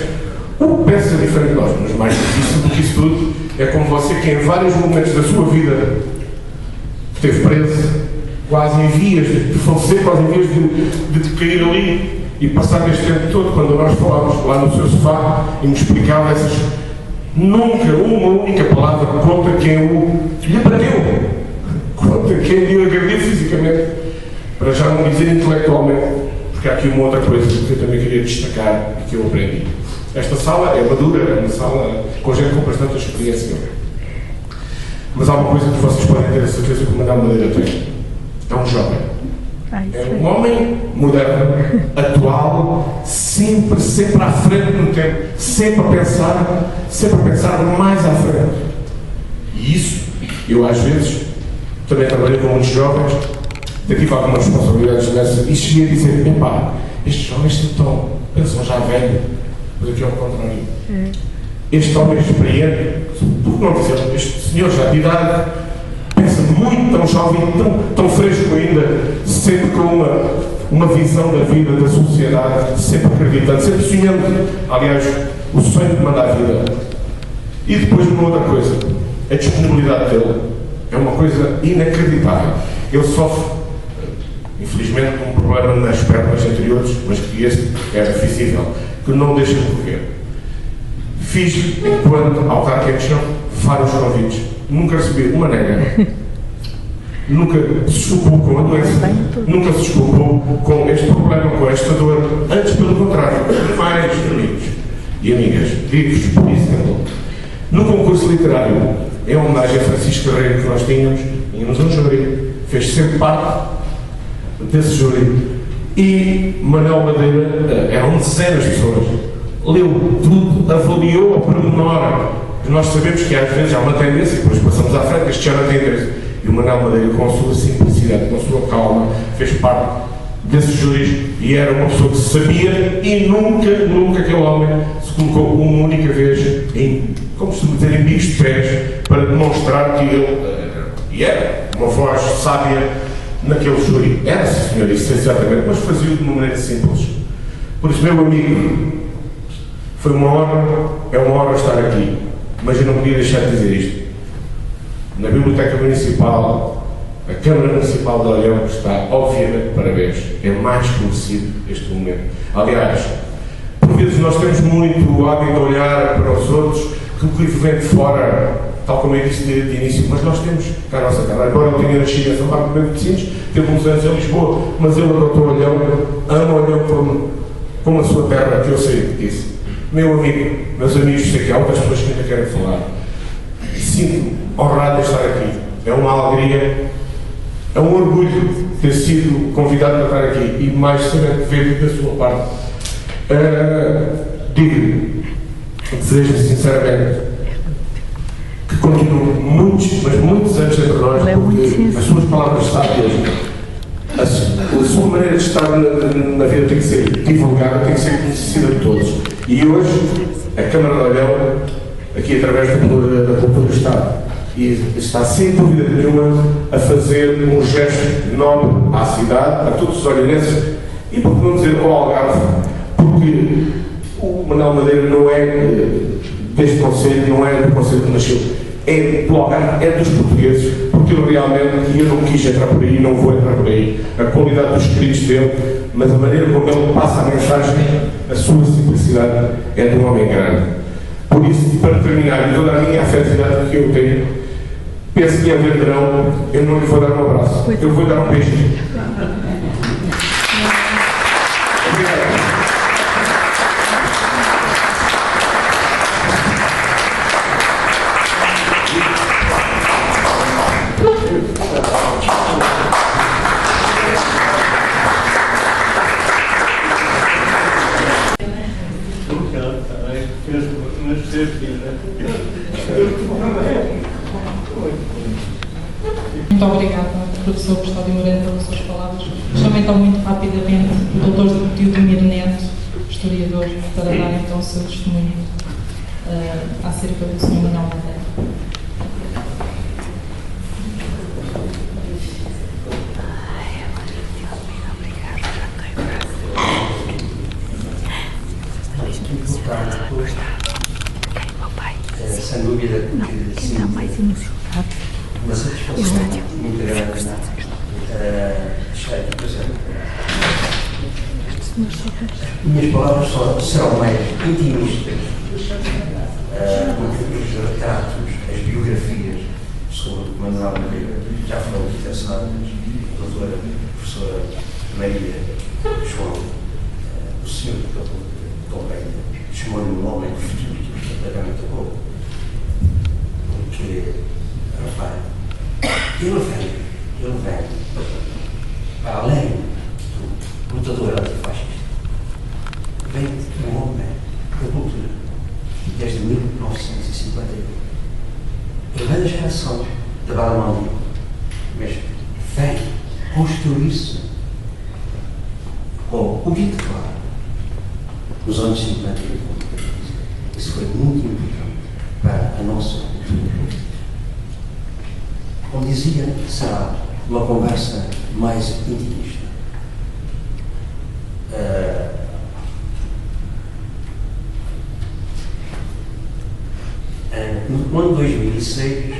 [SPEAKER 19] o que pensa diferente de nós. Mas mais difícil do que isso tudo é como você, que em vários momentos da sua vida esteve preso, quase em vias de falecer, quase em vias de cair ali, e passar este tempo todo, quando nós falávamos lá no seu sofá e me explicava nunca uma única palavra contra quem o lhe bateu, contra quem lhe agrediu fisicamente, para já não dizer intelectualmente, porque há aqui uma outra coisa que eu também queria destacar e que eu aprendi. Esta sala é madura, é uma sala com gente com bastante experiência. Mas há uma coisa que vocês podem ter a certeza que o Manuel Madeira tem. É um jovem. É um homem moderno, atual, sempre à frente no tempo, sempre a pensar mais à frente. E isso, eu às vezes, também trabalhei com muitos jovens, tive algumas responsabilidades nessa, e cheguei a dizer, epá, estes jovens pensam já velho, mas aqui é o contrário. Este homem experiente, por que não dizer, este senhor já de idade, pensa muito, tão jovem, tão fresco ainda, sempre com uma visão da vida, da sociedade, sempre acreditando, sempre sonhando, aliás, o sonho de mandar a vida. E depois uma outra coisa, a disponibilidade dele é uma coisa inacreditável. Ele sofre, infelizmente, um problema nas pernas anteriores, mas que este era visível, que não deixa de correr. Fiz, enquanto autarca de chão, vários convites. Nunca recebi uma nega. Nunca se desculpou com a doença. Nunca se desculpou com este problema, com esta dor. Antes, pelo contrário, vários amigos e amigas, vivos, por isso, no concurso literário, em homenagem a Francisco Carreiro que nós tínhamos um júri, fez sempre parte desse júri. E Manuel Madeira, eram dezenas de pessoas, leu tudo, avaliou ao pormenor. Nós sabemos que às vezes há uma tendência, depois passamos à frente, este já não tem interesse. E o Manuel Madeira, com a sua simplicidade, com a sua calma, fez parte desse júri e era uma pessoa que sabia, e nunca aquele homem se colocou uma única vez em, como se dizer, em bicos de pés, para demonstrar que ele era uma voz sábia naquele júri. Era, sim, senhor, isso exatamente, mas fazia-o de uma maneira simples. Por isso, meu amigo, foi uma honra, é uma honra estar aqui, mas eu não podia deixar de dizer isto. Na Biblioteca Municipal, a Câmara Municipal de Olhão está, obviamente, parabéns, é mais conhecido este momento. Aliás, por vezes nós temos muito o hábito de olhar para os outros, que o que vem de fora, tal como eu disse de início, mas nós temos cá a nossa cara. Agora eu tinha nascido em São Paulo de Matosinhos, teve uns anos em Lisboa, mas ele adotou Olhão, ama Olhão como a sua terra, que eu sei disso. Meu amigo, meus amigos, sei que há outras pessoas que ainda querem falar. Sinto-me honrado de estar aqui. É uma alegria, é um orgulho ter sido convidado para estar aqui e mais sabendo que veio da sua parte. Digo-lhe, desejo sinceramente que continue muitos, mas muitos anos entre nós, porque as suas palavras sábias, a sua maneira de estar na vida tem que ser divulgada, tem que ser conhecida de todos. E hoje, a Câmara de Olhão, aqui através da Cultura do Estado, está sem dúvida nenhuma a fazer um gesto nobre à cidade, a todos os olhanenses, e por que não dizer ao Algarve, porque o Manuel Madeira não é deste concelho, não é do concelho que nasceu, é do Algarve, é dos portugueses, porque ele realmente, e eu não quis entrar por aí, não vou entrar por aí, a qualidade dos escritos dele, mas a maneira como ele passa a mensagem, a sua simplicidade é de um homem grande. Por isso, e para terminar, e toda a minha afetividade que eu tenho, penso que é verão, eu não lhe vou dar um abraço, eu vou dar um beijinho.
[SPEAKER 4] Muito obrigada, professor Custódio Moreno, pelas suas palavras. Chamei então muito rapidamente o Dr. Teodomiro Neto, historiador, para dar então o seu testemunho acerca do Sr. Manuel Madeira.
[SPEAKER 10] Sem dúvida que sim, uma satisfação muito grande estar aqui presente. Minhas palavras serão mais intimistas.
[SPEAKER 20] os retratos, as biografias sobre Manuel Madeira já foram ditações, a doutora professora Maria João, o senhor também chamou-lhe um homem de futuro completamente bom, porque, repare, ele vem para além do lutador antifascista, vem um homem da cultura, desde 1951. Ele vem da geração da Balamaldi, mas vem construir-se com o dito claro nos anos 50 e 80. Isso foi muito importante para a nossa cultura. Como dizia, será uma conversa mais intimista. No ano 2006,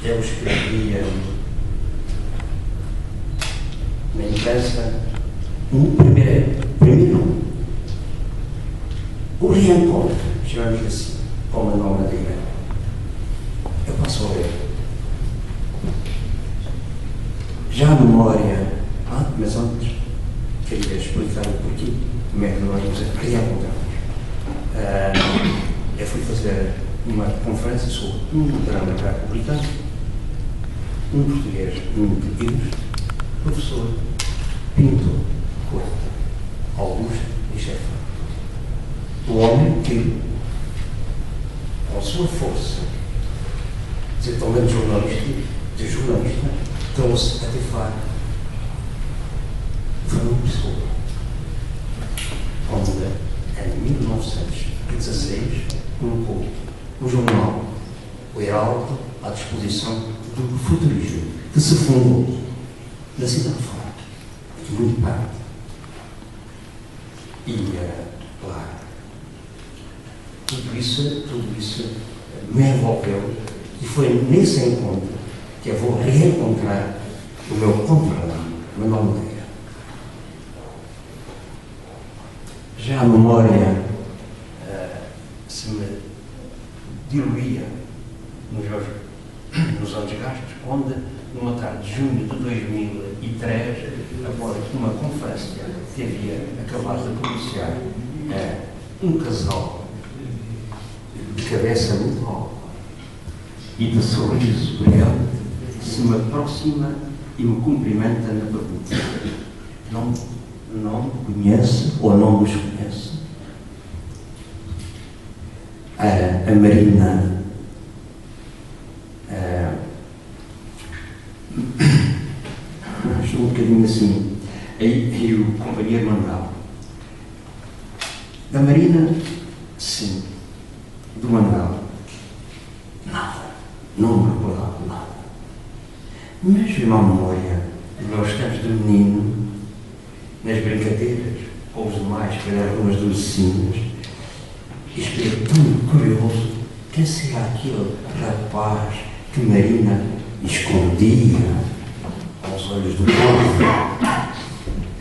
[SPEAKER 20] eu escrevia na imprensa o reencontro, chamamos assim, com Manuel Madeira. Eu passo a ler. Já a memória, mas antes, queria explicar o porquê, como é que nós nos reencontramos. Eu fui fazer uma conferência sobre um drama republicano, um português muito ilustre, professor Pinto Coelho, Augusto e Chefe. O homem que, com a sua força, de talento jornalista, trouxe a Tifar Fernando Pessoa, onde, em 1916, colocou o jornal O Heraldo à disposição do futurismo, que se fundou na cidade de Faro, de muito perto. E, claro, tudo isso me envolveu, e foi nesse encontro que eu vou reencontrar o meu conterrâneo, Manuel Madeira. Já a memória se me diluía nos anos gastos, onde, numa tarde de junho de 2003, após uma conferência que havia acabado de pronunciar um casal de cabeça muito alta e de sorriso brilhante, se me aproxima e me cumprimenta na pergunta: não me conhece ou não nos conhece? A Marina estou um bocadinho assim, e o companheiro Manuel. Da Marina, sim. Do Manuel, nada. Não me recordava nada. Mas veio à memória dos meus tempos de menino, nas brincadeiras com os demais pelas ruas de Ursinhas. Isto é tão curioso. Quem será aquele rapaz que Marina escondia aos olhos do povo?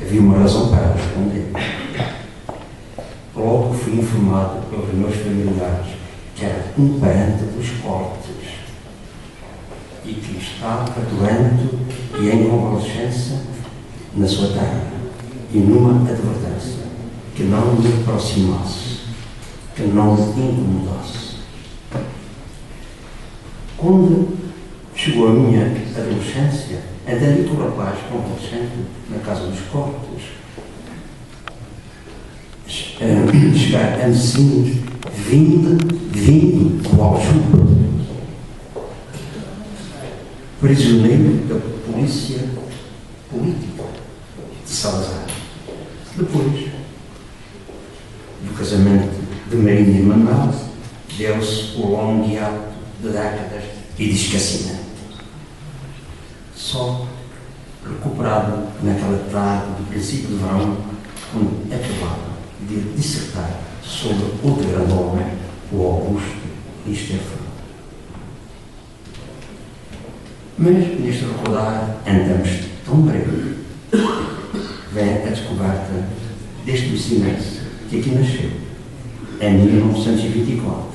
[SPEAKER 20] Havia uma razão para responder. Logo fui informado pelos meus familiares que era um parente dos Cortes e que estava doente e em convalescença na sua terra, e numa advertência: que não me aproximasse, que não me incomodasse. Quando chegou a minha adolescência, andei com o rapaz convalescente na casa dos Cortes, chegar a Messinos, vindo ao Aljuba, prisioneiro da polícia política de Salazar. Depois do casamento de Marina e Manuel, deu-se o longo hiato de décadas e de esquecimento. Só recuperado naquela tarde do princípio de verão, quando acabava de dissertar sobre outro grande homem, o Augusto e Stefano. Mas, neste recordar, andamos tão breve, vem a descoberta deste Messinense, que aqui nasceu, em 1924,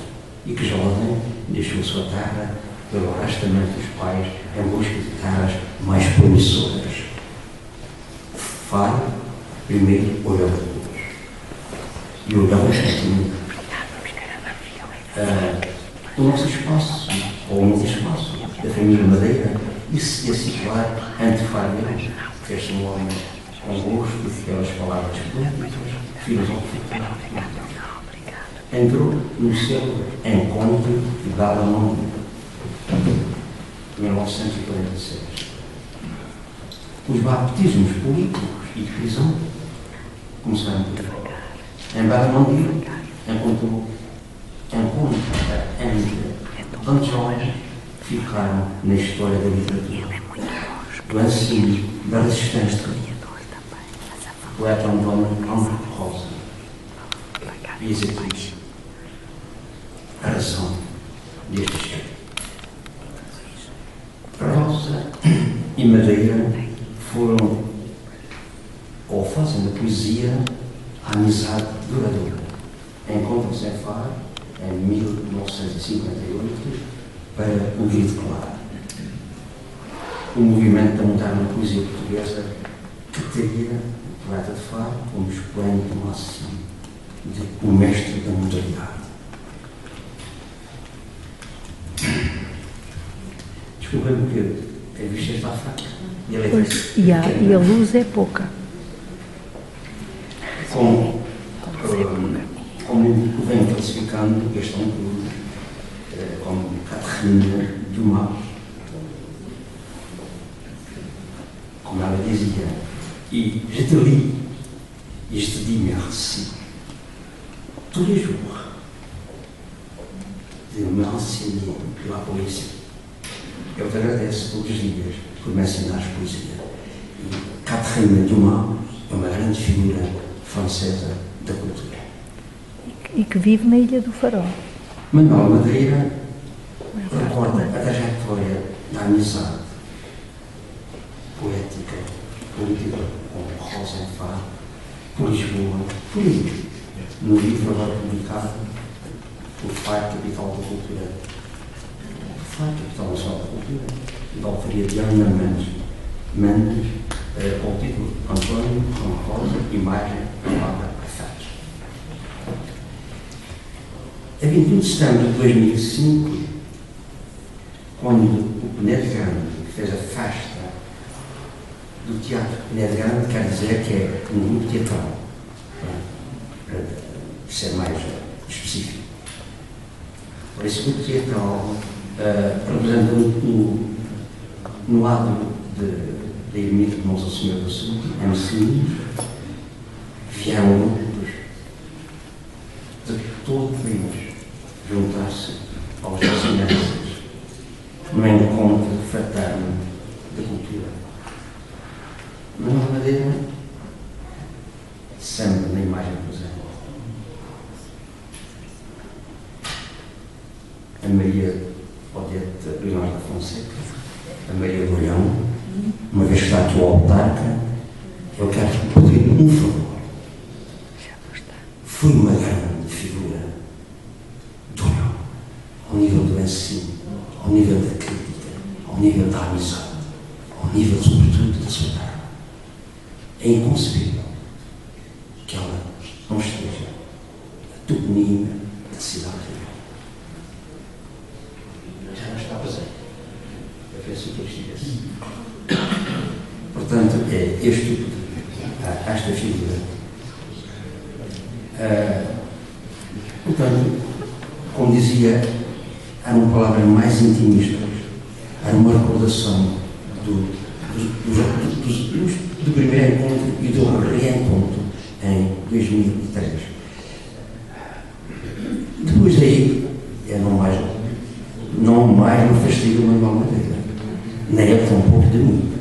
[SPEAKER 20] e que jovem deixou sua terra pelo arrastamento dos pais em busca de terras mais promissoras. Faro, primeiro olhou para todos. E olhou o nosso espaço, ou o novo espaço, da família Madeira, e se situar ante Faro e fez-se um homem com gosto pelas palavras políticas, filosóficas. Entrou no seu encontro de Belo 1946. Os baptismos políticos e de prisão começaram por aí. Em Belo encontra entre tantos jovens que ficaram na história da literatura, do ensino, da resistência. O poeta Antônio Rosa diz aqui a razão deste escrito. Rosa e Madeira foram, ou fazem da poesia, a amizade duradoura. Encontram-se em Faro em 1958 para o Grito Claro. O movimento da moderna poesia portuguesa que teria o poeta de Faro como expoente máximo de o mestre da modernidade. Desculpa-me que a vista está fraca.
[SPEAKER 1] E a luz é pouca.
[SPEAKER 20] Como vem classificando este autor como Catherine Dumas, como ela dizia, et je te lis, et je te dis merci, tous les jours, de me enseigner la poésie. Eu te agradeço todos os dias por me ensinares poesia. E Catherine Dumas é uma grande figura francesa da cultura.
[SPEAKER 1] E que vive na Ilha do Farol.
[SPEAKER 20] Manuel Madeira recorda a trajetória da amizade poética, política, com Rosa em Faro, por Lisboa, por aí, no livro agora publicado por Faro, Capital da Cultura, Faro, Capital Nacional da Cultura, da autoria de Ana Mendes, com o título Antônio Rosa, Imagem, Palavra, Afetos. A 21 de setembro de 2005, quando o Penedo Grande fez a festa do Teatro Penedo Grande, quer dizer que é um grupo teatral, para ser mais específico. Por esse grupo teatral, representando no lado da ermita de Nossa Senhora do Sul, em Sines, vieram grupos de todo o país juntar-se aos vacinantes no encontro fraterno da cultura. Manuel Madeira, sempre na imagem presente. A Maria Odete Leonardo da Fonseca, a Maria do Olhão, uma vez que está aqui o autarca, eu quero pedir um favor. Foi uma grande figura do Olhão, ao nível do ensino, ao nível da crítica, ao nível da amizade, ao nível, sobretudo, da sua terra. É inconcebível que ela não esteja a toponímia da cidade de Olhão. Já não está presente. Eu penso que estivesse. Portanto, é este esta figura. Portanto, como dizia, eram palavras mais intimistas, era uma recordação do primeiro encontro e do reencontro em 2003. Depois daí, eu não mais me afastei do Manuel Madeira, nem ele tampouco de mim.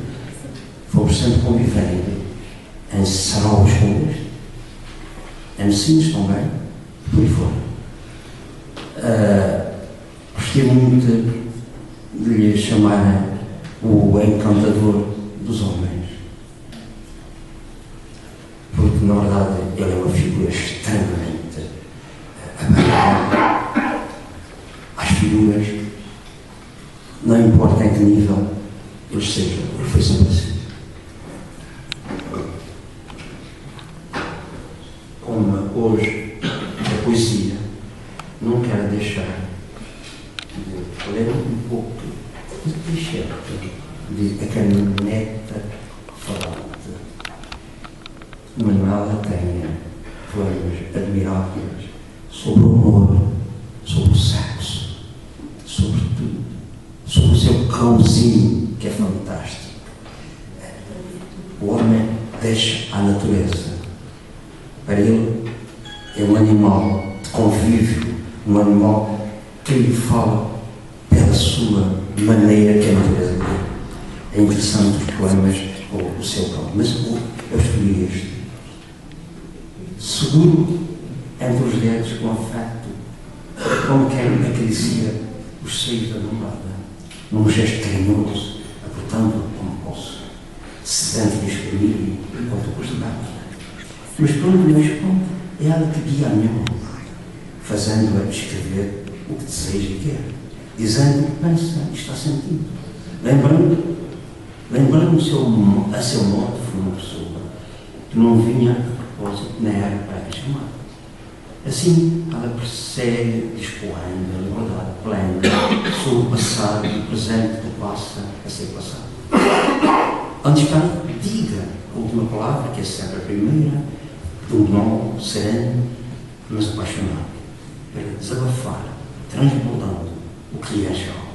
[SPEAKER 20] Fomos sempre convivendo em saraus com este, em Sines também, por aí fora. Gostei muito de lhe chamar o encantador dos homens, porque na verdade ele é uma figura extremamente amarela, figuras, não importa em que nível eles sejam, foi sempre assim. Como hoje a poesia não quer deixar de ler um pouco de certo de A Caneta Falante. Manuela tem poemas admiráveis sobre o amor, sobre o sexo, sobre tudo, sobre o seu cãozinho, que é fantástico. O homem deixa a natureza. Para ele é um animal de convívio, um animal que lhe fala pela sua maneira, que é a natureza dele. É interessante os poemas com o seu cão, mas eu escolhi este. Seguro entre os dedos com afeto, como quem acaricia os seios da namorada, num gesto carinhoso, apertando-a como posso, sedento de exprimir enquanto gostava. Mas pronto, mas pronto, é ela que guia a minha mão, fazendo-a escrever o que deseja e quer, dizendo o que pensa e está sentindo, lembrando a seu modo foi uma pessoa que não vinha a propósito, nem era para lhe chamar. Assim, ela persegue, dispondo a liberdade plena sobre o passado e o presente que passa a ser passado. Antes tarde, diga a última palavra, que é sempre a primeira, de um nó sereno, mas apaixonado, para desabafar, transbordando o que lhe enche a alma.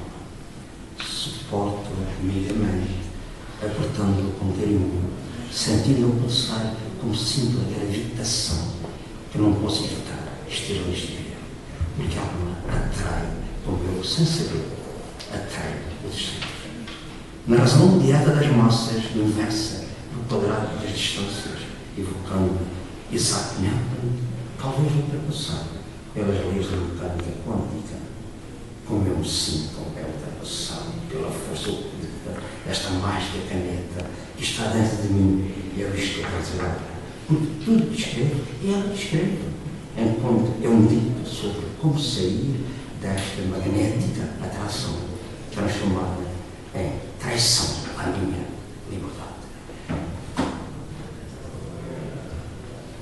[SPEAKER 20] Suporto-a amigamente, apertando-o com carinho, sentindo-o pulsar como sinto a gravitação que não posso evitar, esteja onde estiver, porque a alma atrai, como eu, sem saber, atrai os centros. Na razão direta das massas, inversa do quadrado das distâncias, evocando exatamente, talvez ultrapassado pelas leis da mecânica quântica, como eu me sinto ultrapassado pela força oculta desta mágica caneta que está dentro de mim e eu estou reservado. Porque tudo descreve e ela descreve, enquanto eu medito sobre como sair desta magnética atração transformada em traição à minha liberdade.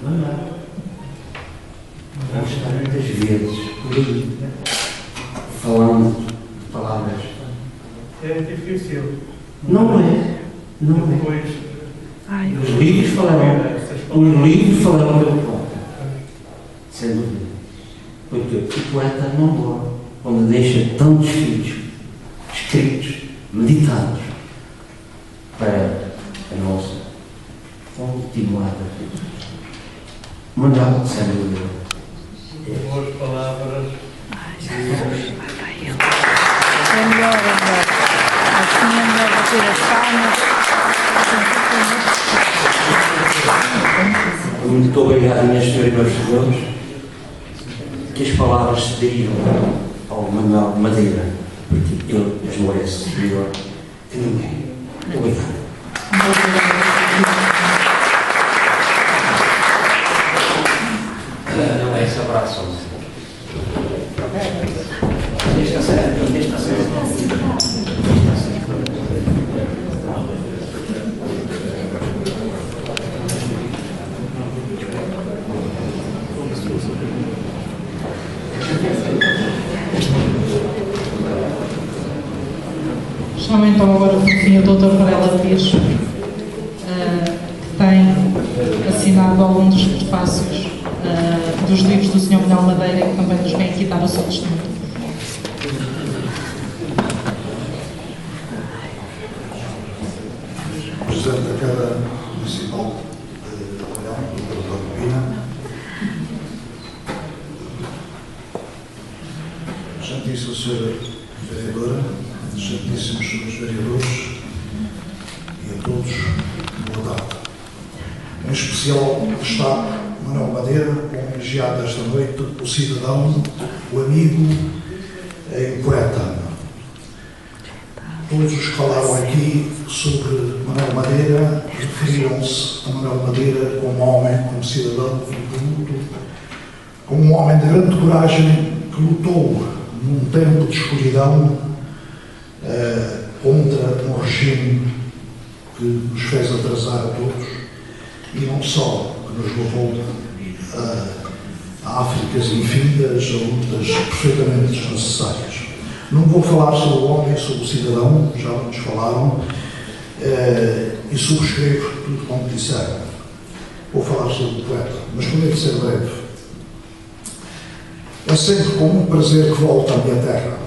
[SPEAKER 20] Não é? Vamos estar muitas vezes por aí, falando de palavras.
[SPEAKER 6] É difícil.
[SPEAKER 20] Não é. Não é. Os livros falarão pelo poeta. Sem dúvida. Porque o poeta não morre quando deixa tantos filhos escritos, meditados, para a nossa continuada Manuel, sem dúvida.
[SPEAKER 6] Boas palavras.
[SPEAKER 1] É melhor, André. Assim é melhor bater as palmas.
[SPEAKER 20] Muito obrigado, minhas senhoras e meus senhores, que as palavras se diriam ao Manuel Madeira, porque ele as merece melhor que ninguém. Obrigado. Não é esse abraço. Está certo, está certo.
[SPEAKER 4] Chamo então agora por fim o Dr. Varela Pires, que tem assinado algum dos prefácios dos livros do Sr. Manuel Madeira, que também nos vem aqui dar o seu testemunho.
[SPEAKER 21] Presidente da Câmara Municipal de Olhão, Dr. Pina, Santíssima Senhora Vereadora, Santíssimos Senhores Vereadores e a todos, boa tarde. Em especial, destaco Manuel Madeira, homenageado esta noite, o cidadão, o amigo e o poeta. Todos os que falaram aqui sobre Manuel Madeira referiram-se a Manuel Madeira como homem, como cidadão, como um homem de grande coragem que lutou num tempo de escuridão, contra um regime que nos fez atrasar a todos, e não só, que nos levou a Áfricas infindas, a lutas perfeitamente desnecessárias. Não vou falar sobre o homem, sobre o cidadão, já nos falaram, e subscrevo tudo como disseram. Vou falar sobre o poeta, mas prometo ser breve. É sempre com muito prazer que volto à minha terra,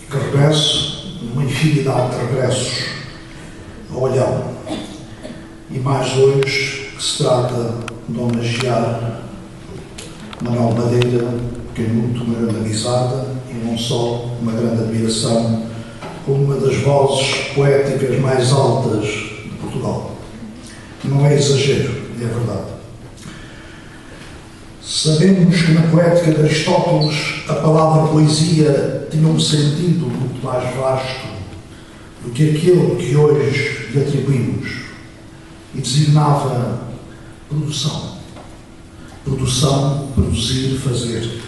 [SPEAKER 21] que regresso numa infinidade de regressos ao Olhão. E mais hoje que se trata de homenagear Manuel Madeira, que é muito uma grande amizade e não só uma grande admiração, como uma das vozes poéticas mais altas de Portugal. Não é exagero, é verdade. Sabemos que na poética de Aristóteles a palavra poesia tinha um sentido muito mais vasto do que aquele que hoje lhe atribuímos, e designava produção. Produção, produzir, fazer.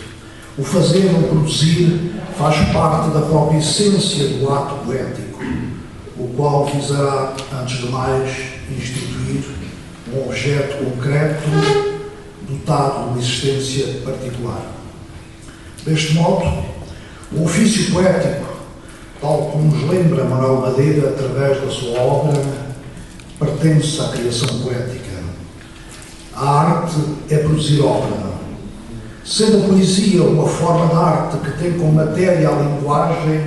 [SPEAKER 21] O fazer ou produzir faz parte da própria essência do ato poético, o qual visará, antes de mais, instituir um objeto concreto dotado de uma existência particular. Deste modo, o ofício poético, tal como nos lembra Manuel Madeira através da sua obra, pertence à criação poética. A arte é produzir obra. Sendo a poesia uma forma de arte que tem como matéria a linguagem,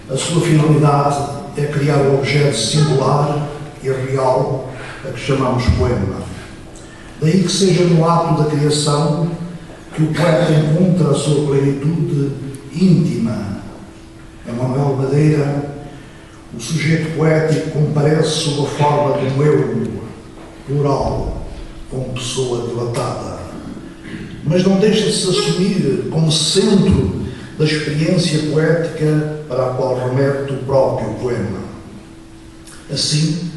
[SPEAKER 21] a sua finalidade é criar um objeto singular e real a que chamamos poema. Daí que seja no ato da criação que o poeta encontra a sua plenitude íntima. Manuel Madeira, o sujeito poético comparece sob a forma de um eu plural, como pessoa dilatada, mas não deixa de se assumir como centro da experiência poética para a qual remete o próprio poema. Assim,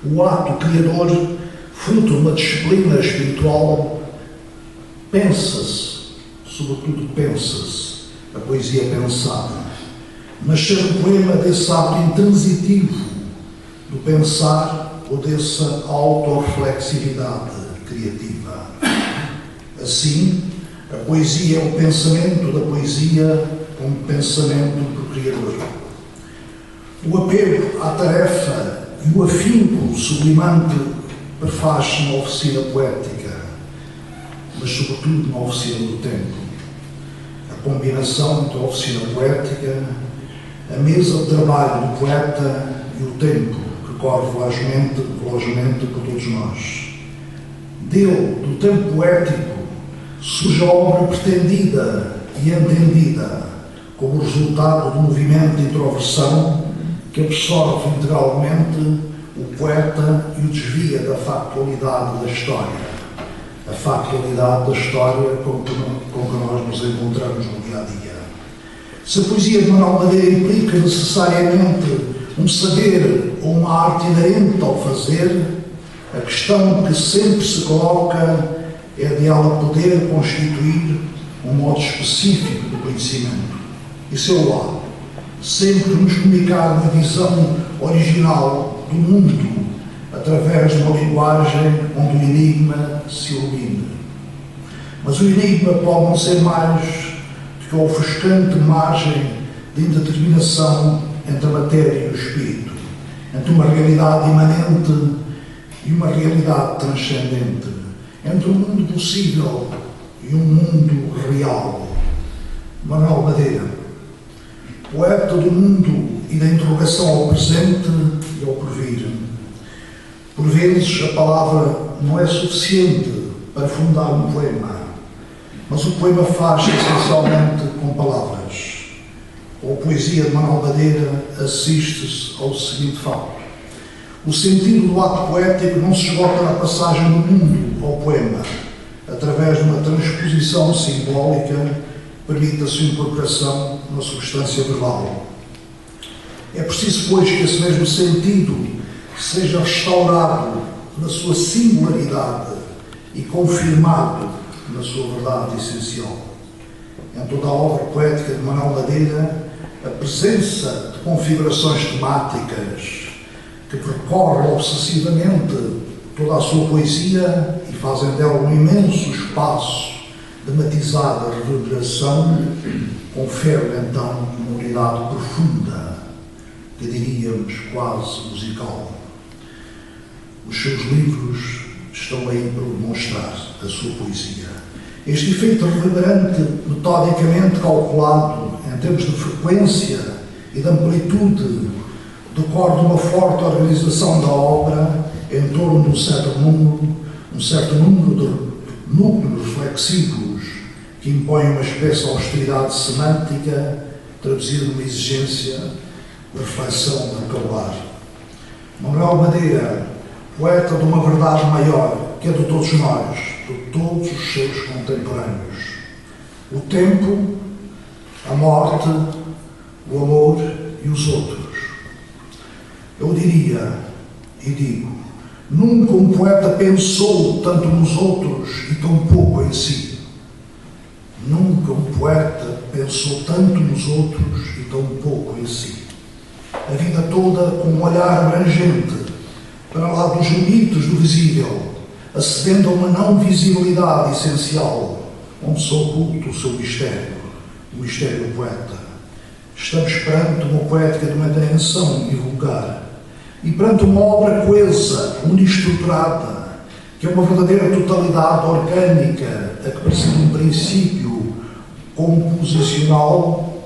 [SPEAKER 21] o ato criador, fruto de uma disciplina espiritual, pensa-se, sobretudo pensa-se, a poesia pensada, mas ser o poema desse ato intransitivo do pensar ou dessa autorreflexividade criativa. Assim, a poesia é o pensamento da poesia como pensamento do Criador. O apego à tarefa e o afinco sublimante prefaz-se na oficina poética, mas sobretudo na oficina do tempo. A combinação entre a oficina poética, a mesa de trabalho do poeta e o tempo que corre velozmente por todos nós. Dele, do tempo poético, surge a obra pretendida e entendida como resultado do movimento de introversão que absorve integralmente o poeta e o desvia da factualidade da história. A factualidade da história com que nós nos encontramos no dia-a-dia. Se a poesia de Manuel Madeira implica necessariamente um saber ou uma arte inerente ao fazer, a questão que sempre se coloca é de ela poder constituir um modo específico do conhecimento. E seu lado, sempre nos comunicar uma visão original do mundo através de uma linguagem onde o enigma se ilumine. Mas o enigma pode não ser mais do que a ofuscante margem de indeterminação entre a matéria e o espírito, entre uma realidade imanente e uma realidade transcendente, entre um mundo possível e um mundo real. Manuel Madeira, poeta do mundo e da interrogação ao presente e ao porvir. Por vezes a palavra não é suficiente para fundar um poema, mas o poema faz-se essencialmente com palavras. Com a poesia de Manuel Madeira assiste-se ao seguinte facto: o sentido do ato poético não se esgota na passagem do mundo ao poema, através de uma transposição simbólica, permite a sua incorporação na substância verbal. É preciso, pois, que esse mesmo sentido seja restaurado na sua singularidade e confirmado na sua verdade essencial. em toda a obra poética de Manuel Madeira a presença de configurações temáticas que percorrem obsessivamente toda a sua poesia e fazem dela um imenso espaço de matizada reverberação, confere então uma unidade profunda, que diríamos quase musical. Os seus livros estão aí para demonstrar a sua poesia. Este efeito reverberante, metodicamente calculado em termos de frequência e de amplitude, decorre de uma forte organização da obra em torno de um certo número de núcleos reflexivos que impõem uma espécie de austeridade semântica traduzida numa exigência de reflexão de vocabulário. Manuel Madeira, poeta de uma verdade maior, que é de todos nós, de todos os seus contemporâneos. O tempo, a morte, o amor e os outros. Eu diria, e digo, nunca um poeta pensou tanto nos outros e tão pouco em si. Nunca um poeta pensou tanto nos outros e tão pouco em si. A vida toda com um olhar abrangente, para lá dos limites do visível, acedendo a uma não visibilidade essencial, onde se oculta o seu mistério, o mistério do poeta. Estamos perante uma poética de uma tensão vulgar e perante uma obra coesa, uniestruturada, que é uma verdadeira totalidade orgânica, a que precede um princípio composicional,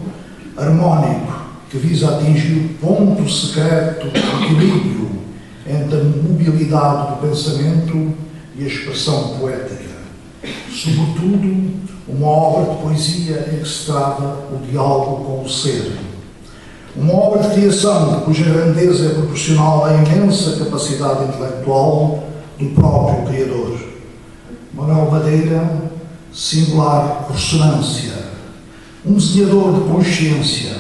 [SPEAKER 21] harmónico, que visa atingir o ponto secreto do equilíbrio entre a mobilidade do pensamento e a expressão poética. Sobretudo, uma obra de poesia em que se trava o diálogo com o ser. Uma obra de criação cuja grandeza é proporcional à imensa capacidade intelectual do próprio Criador. Manuel Madeira, singular ressonância, um desenhador de consciência.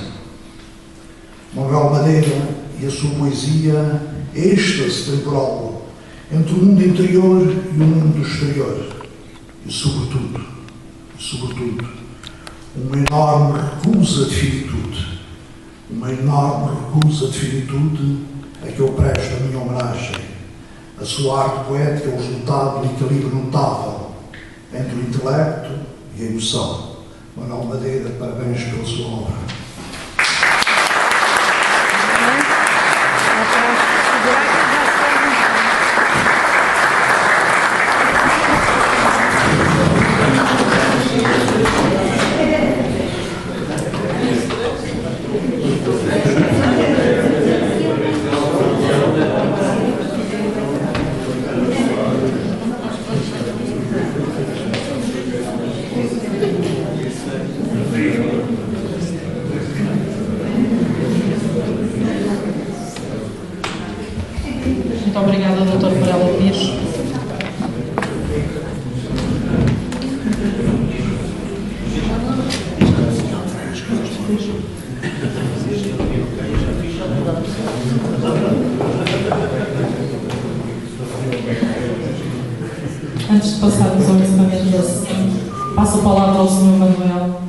[SPEAKER 21] Manuel Madeira e a sua poesia, êxtase temporal entre o mundo interior e o mundo exterior. E, sobretudo, uma enorme recusa de finitude. Uma enorme recusa de finitude a que eu presto a minha homenagem. A sua arte poética é o resultado de um equilíbrio notável entre o intelecto e a emoção. Manuel Madeira, parabéns pela sua obra.
[SPEAKER 4] Muito obrigada, Dr. Varela Pires. Antes de passarmos ao encerramento da sessão, passo a palavra ao Sr. Manuel.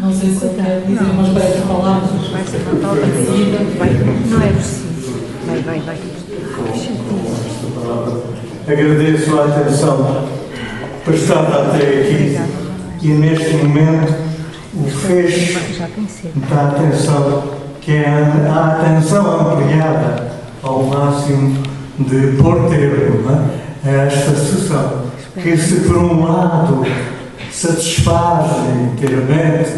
[SPEAKER 4] Não sei se ele quer dizer umas breves palavras.
[SPEAKER 1] Vai ser uma nota de seguida. Não é preciso. Vai.
[SPEAKER 6] Agradeço a atenção prestada até aqui e neste momento o fecho da atenção, que é a atenção ampliada ao máximo de pôr termo a esta sessão, que se por um lado satisfaz inteiramente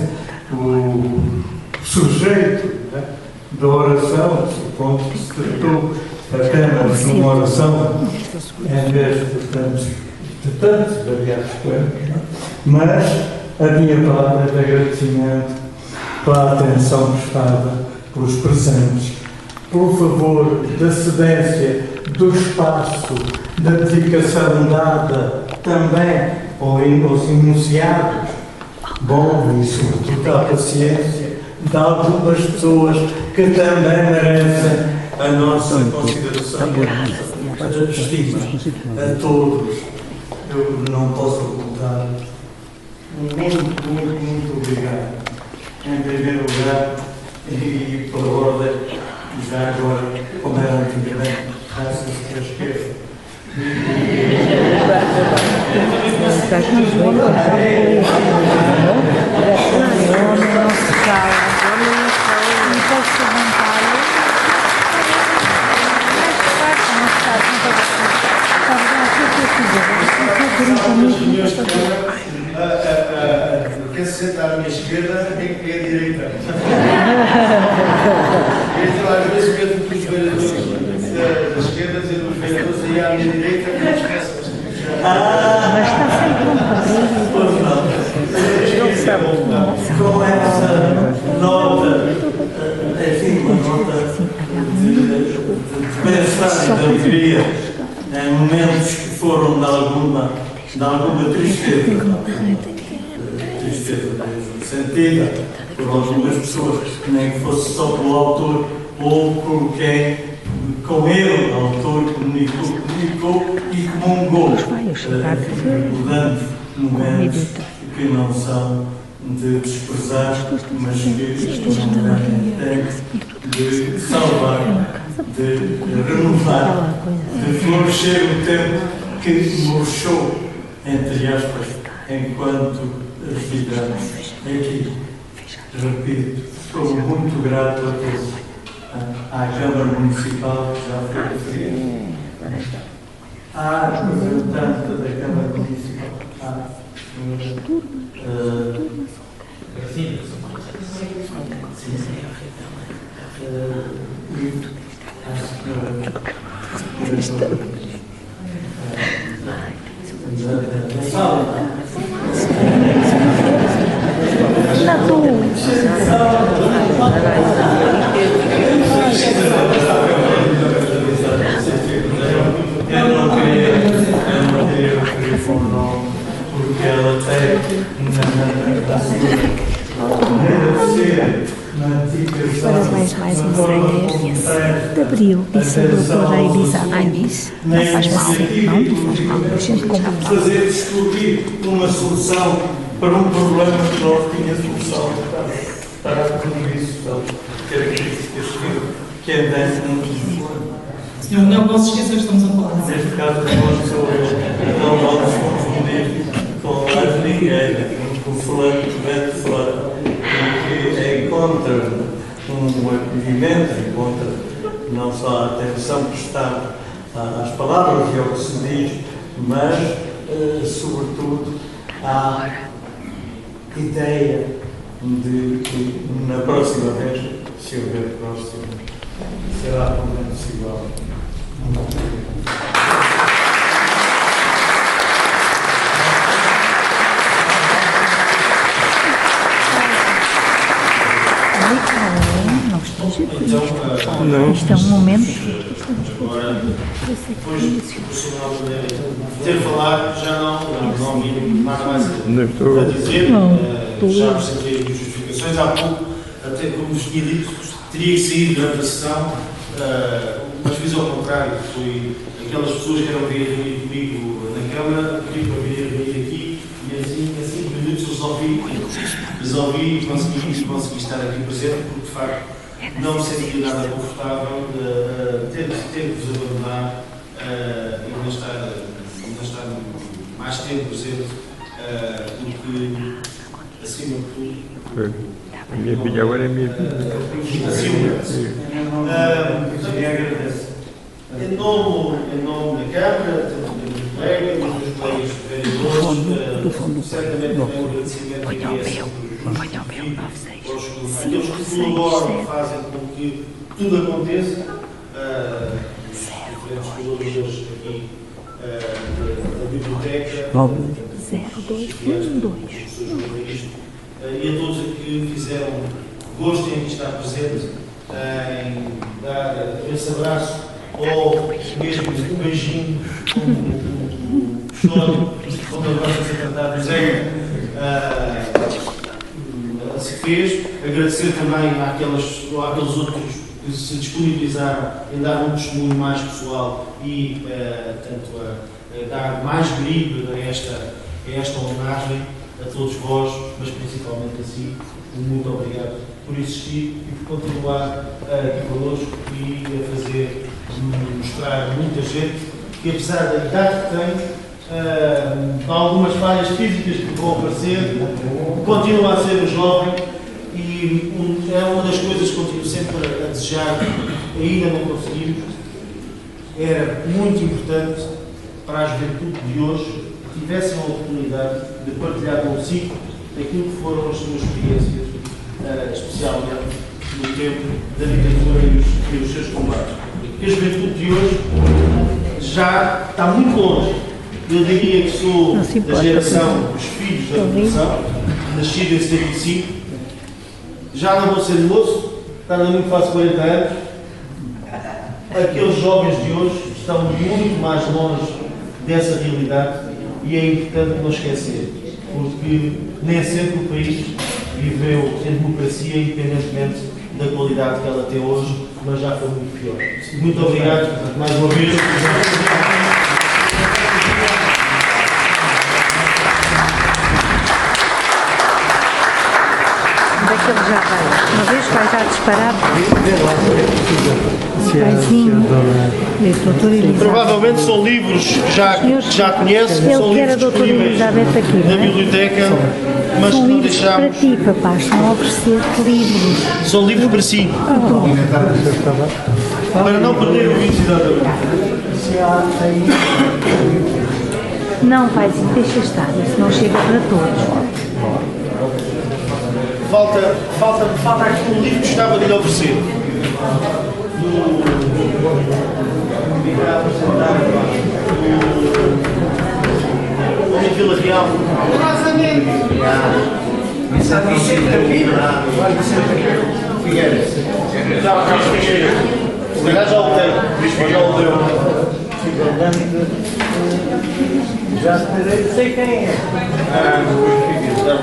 [SPEAKER 6] o sujeito da oração, supondo que se tratou apenas de uma oração, em vez de tantos variados poemas, mas a minha palavra de agradecimento pela atenção prestada pelos presentes, pelo favor da cedência, do espaço, da dedicação dada também aos enunciados, bom e sobretudo da paciência de algumas pessoas que também merecem a nossa consideração e a nossa estima a todos. Eu não posso ocultar muito obrigado. Em primeiro lugar, e pela ordem, já agora, como era antigamente, graças a esquerda.
[SPEAKER 12] Quem se senta à minha esquerda tem que ir à direita. Então, às vezes, mesmo que os vereadores da esquerda dizem os vereadores aí à minha direita, não esqueçam.
[SPEAKER 1] Mas está sempre
[SPEAKER 6] Com essa nota, enfim, uma nota de bem-estar e de alegria em momentos que foram de alguma tristeza sentida por algumas pessoas, que nem que fosse só pelo autor ou por quem com ele, o autor, comunicou e comungou, recordando momentos que não são de desprezar, mas que não têm de salvar, de renovar, de florescer o tempo que murchou, entre aspas, enquanto vivemos aqui. Repito, estou muito grato a todos, à Câmara Municipal, que já foi referida, à representante da Câmara Municipal, à senhora eu não queria referir o nome, porque ela tem na sua maneira de ser, na dedicação,
[SPEAKER 1] Parabéns mais um ano de abril, disse a doutora Elisa Andes. Não faz mal, não faz mal, a gente combina.
[SPEAKER 6] Fazer discutir uma solução para um problema que não tinha solução para tudo isso, características que é dentro.
[SPEAKER 4] Senhor, não posso esquecer que estamos a falar.
[SPEAKER 6] Neste caso, não sou eu, não vamos confundir com mais ninguém, com o fulano que vem de fora, que é contra um acolhimento, é contra não só a atenção prestada às palavras e ao que se diz, mas, sobretudo, à ideia de que na próxima vez, se houver próximo, será pelo menos igual.
[SPEAKER 1] Não esteja triste. Não. Isto é um momento.
[SPEAKER 12] Agora, depois do profissional ter falado, já não vi nada mais a dizer. Já apresentei as justificações. Há pouco, até como vos tinha dito, teria que sair durante a sessão, mas fiz ao contrário. Foi aquelas pessoas que eram vir reunir comigo na Câmara, pedi para vir reunir aqui, e assim, em 5 minutos resolvi e consegui estar aqui presente, porque de facto não me sentia nada confortável ter que vos abandonar e não estar mais tempo presente do que, acima de tudo,
[SPEAKER 2] a minha filha agora é minha
[SPEAKER 12] acima. Em nome da Câmara, dos meus colegas vereadores, certamente também um agradecimento aqueles que colaboram, fazem com que tudo aconteça, diferentes colaboradores aqui da biblioteca, e a todos que fizeram gosto em estar presente, em dar esse abraço ou mesmo um beijinho, choro, como ele gosta de ser tratado, Zé, se fez. Agradecer também àqueles outros que se disponibilizaram em dar um testemunho mais pessoal e, tanto, a dar mais brilho a esta homenagem. a todos vós, mas principalmente a si, um muito obrigado por existir e por continuar aqui connosco e a fazer mostrar muita gente que, apesar da idade que tem, algumas falhas físicas que vão aparecer, continua a ser um jovem e é uma das coisas que continuo sempre a desejar, ainda não conseguimos. Era muito importante para a juventude de hoje que tivessem a oportunidade de partilhar consigo aquilo que foram as suas experiências, especialmente no tempo da ditadura e os seus combates. Porque a juventude de hoje já está muito longe. Eu diria que sou da geração dos filhos da Revolução, nascido em 75. Já não vou ser moço, ainda muito faço 40 anos. Aqueles jovens de hoje estão muito mais longe dessa realidade e é importante não esquecer, porque nem sempre o país viveu em democracia, independentemente da qualidade que ela tem hoje, mas já foi muito pior. Muito obrigado mais uma vez.
[SPEAKER 1] Daquele já vai. Uma vez vai já disparar. Paizinho. Doutora Elizabeth.
[SPEAKER 12] Provavelmente são livros que já conhece, são livros disponíveis na biblioteca, mas
[SPEAKER 1] são
[SPEAKER 12] que não
[SPEAKER 1] livros
[SPEAKER 12] deixámos.
[SPEAKER 1] para ti, papá. Estão a oferecer livros.
[SPEAKER 12] São livros para si. Para não perder o cidadão.
[SPEAKER 1] Não, paizinho, deixa estar. Isso não chega para todos.
[SPEAKER 12] Falta aqui um livro que estava de lhe oferecer. Vila Real. Figueiras. Já o tenho. Já sei quem é.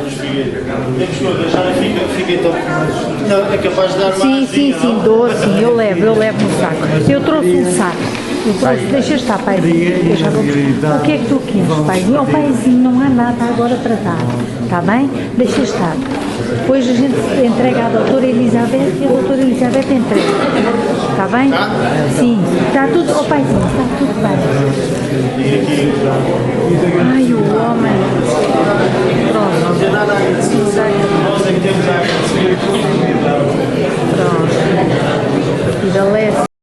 [SPEAKER 12] Luís Figueiredo. Temos que deixar fica então. Não, é capaz de dar mais.
[SPEAKER 1] Sim, dou, sim, eu levo no saco. Eu trouxe um saco. Deixa estar, paizinho. O que é que tu queres, paizinho? Oh, paizinho, não há nada agora para dar. Está bem? Deixa estar. Depois a gente entrega à doutora Elizabeth e a doutora Elizabeth entrega. Está bem? Sim. Está tudo. Oh, paizinho, está tudo bem. Ai, o homem. Pronto.
[SPEAKER 12] Não tem nada a agradecer. Nós é que temos a agradecer.